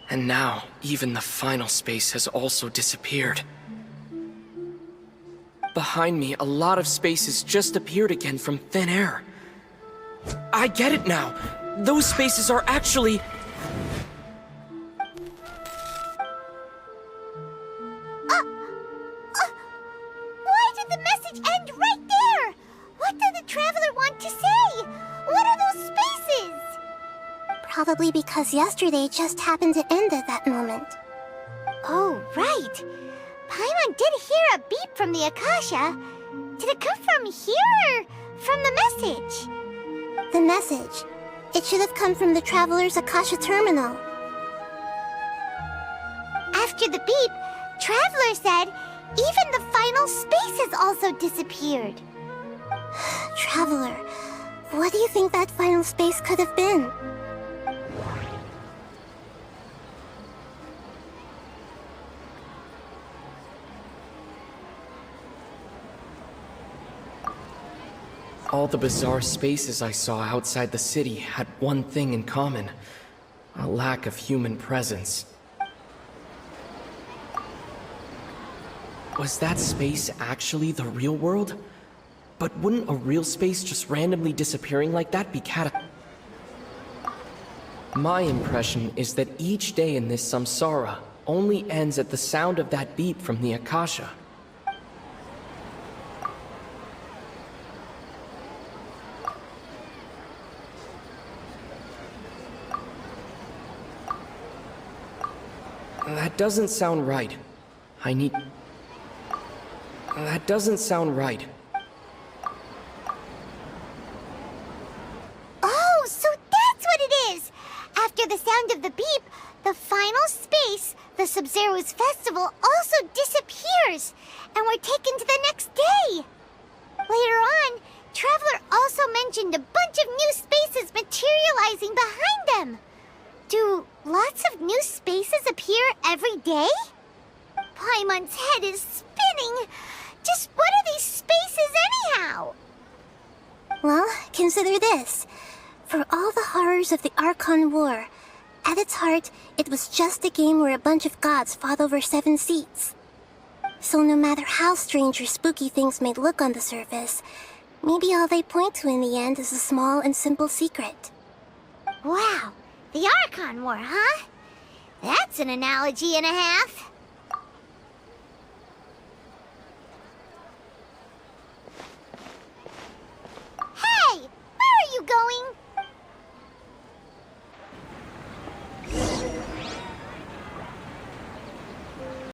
And now, even the final space has also disappeared. Behind me, a lot of spaces just appeared again from thin air. I get it now! Those spaces are actually... Why did the message end right there? What did the traveler want to say? What are those spaces? Probably because yesterday just happened to end at that moment. Oh, right. Paimon did hear a beep from the Akasha. Did it come from here or from the message? The message. It should have come from the Traveler's Akasha terminal. After the beep, Traveler said even the final spaces also disappeared. Traveler, what do you think that final space could have been? All the bizarre spaces I saw outside the city had one thing in common: a lack of human presence. Was that space actually the real world? But wouldn't a real space just randomly disappearing like that be My impression is that each day in this samsara only ends at the sound of that beep from the Akasha. That doesn't sound right. That doesn't sound right. Oh, so that's what it is! After the sound of the beep, the final space, the Sub-Zero's festival, also disappears, and we're taken to the next day. Later on, Traveler also mentioned a bunch of new spaces materializing behind them. Do lots of new spaces appear every day? Paimon's head is spinning. Just what are these spaces anyhow? Well, consider this. For all the horrors of the Archon War, at its heart, it was just a game where a bunch of gods fought over 7 seats. So no matter how strange or spooky things may look on the surface, maybe all they point to in the end is a small and simple secret. Wow, the Archon War, huh? That's an analogy and a half.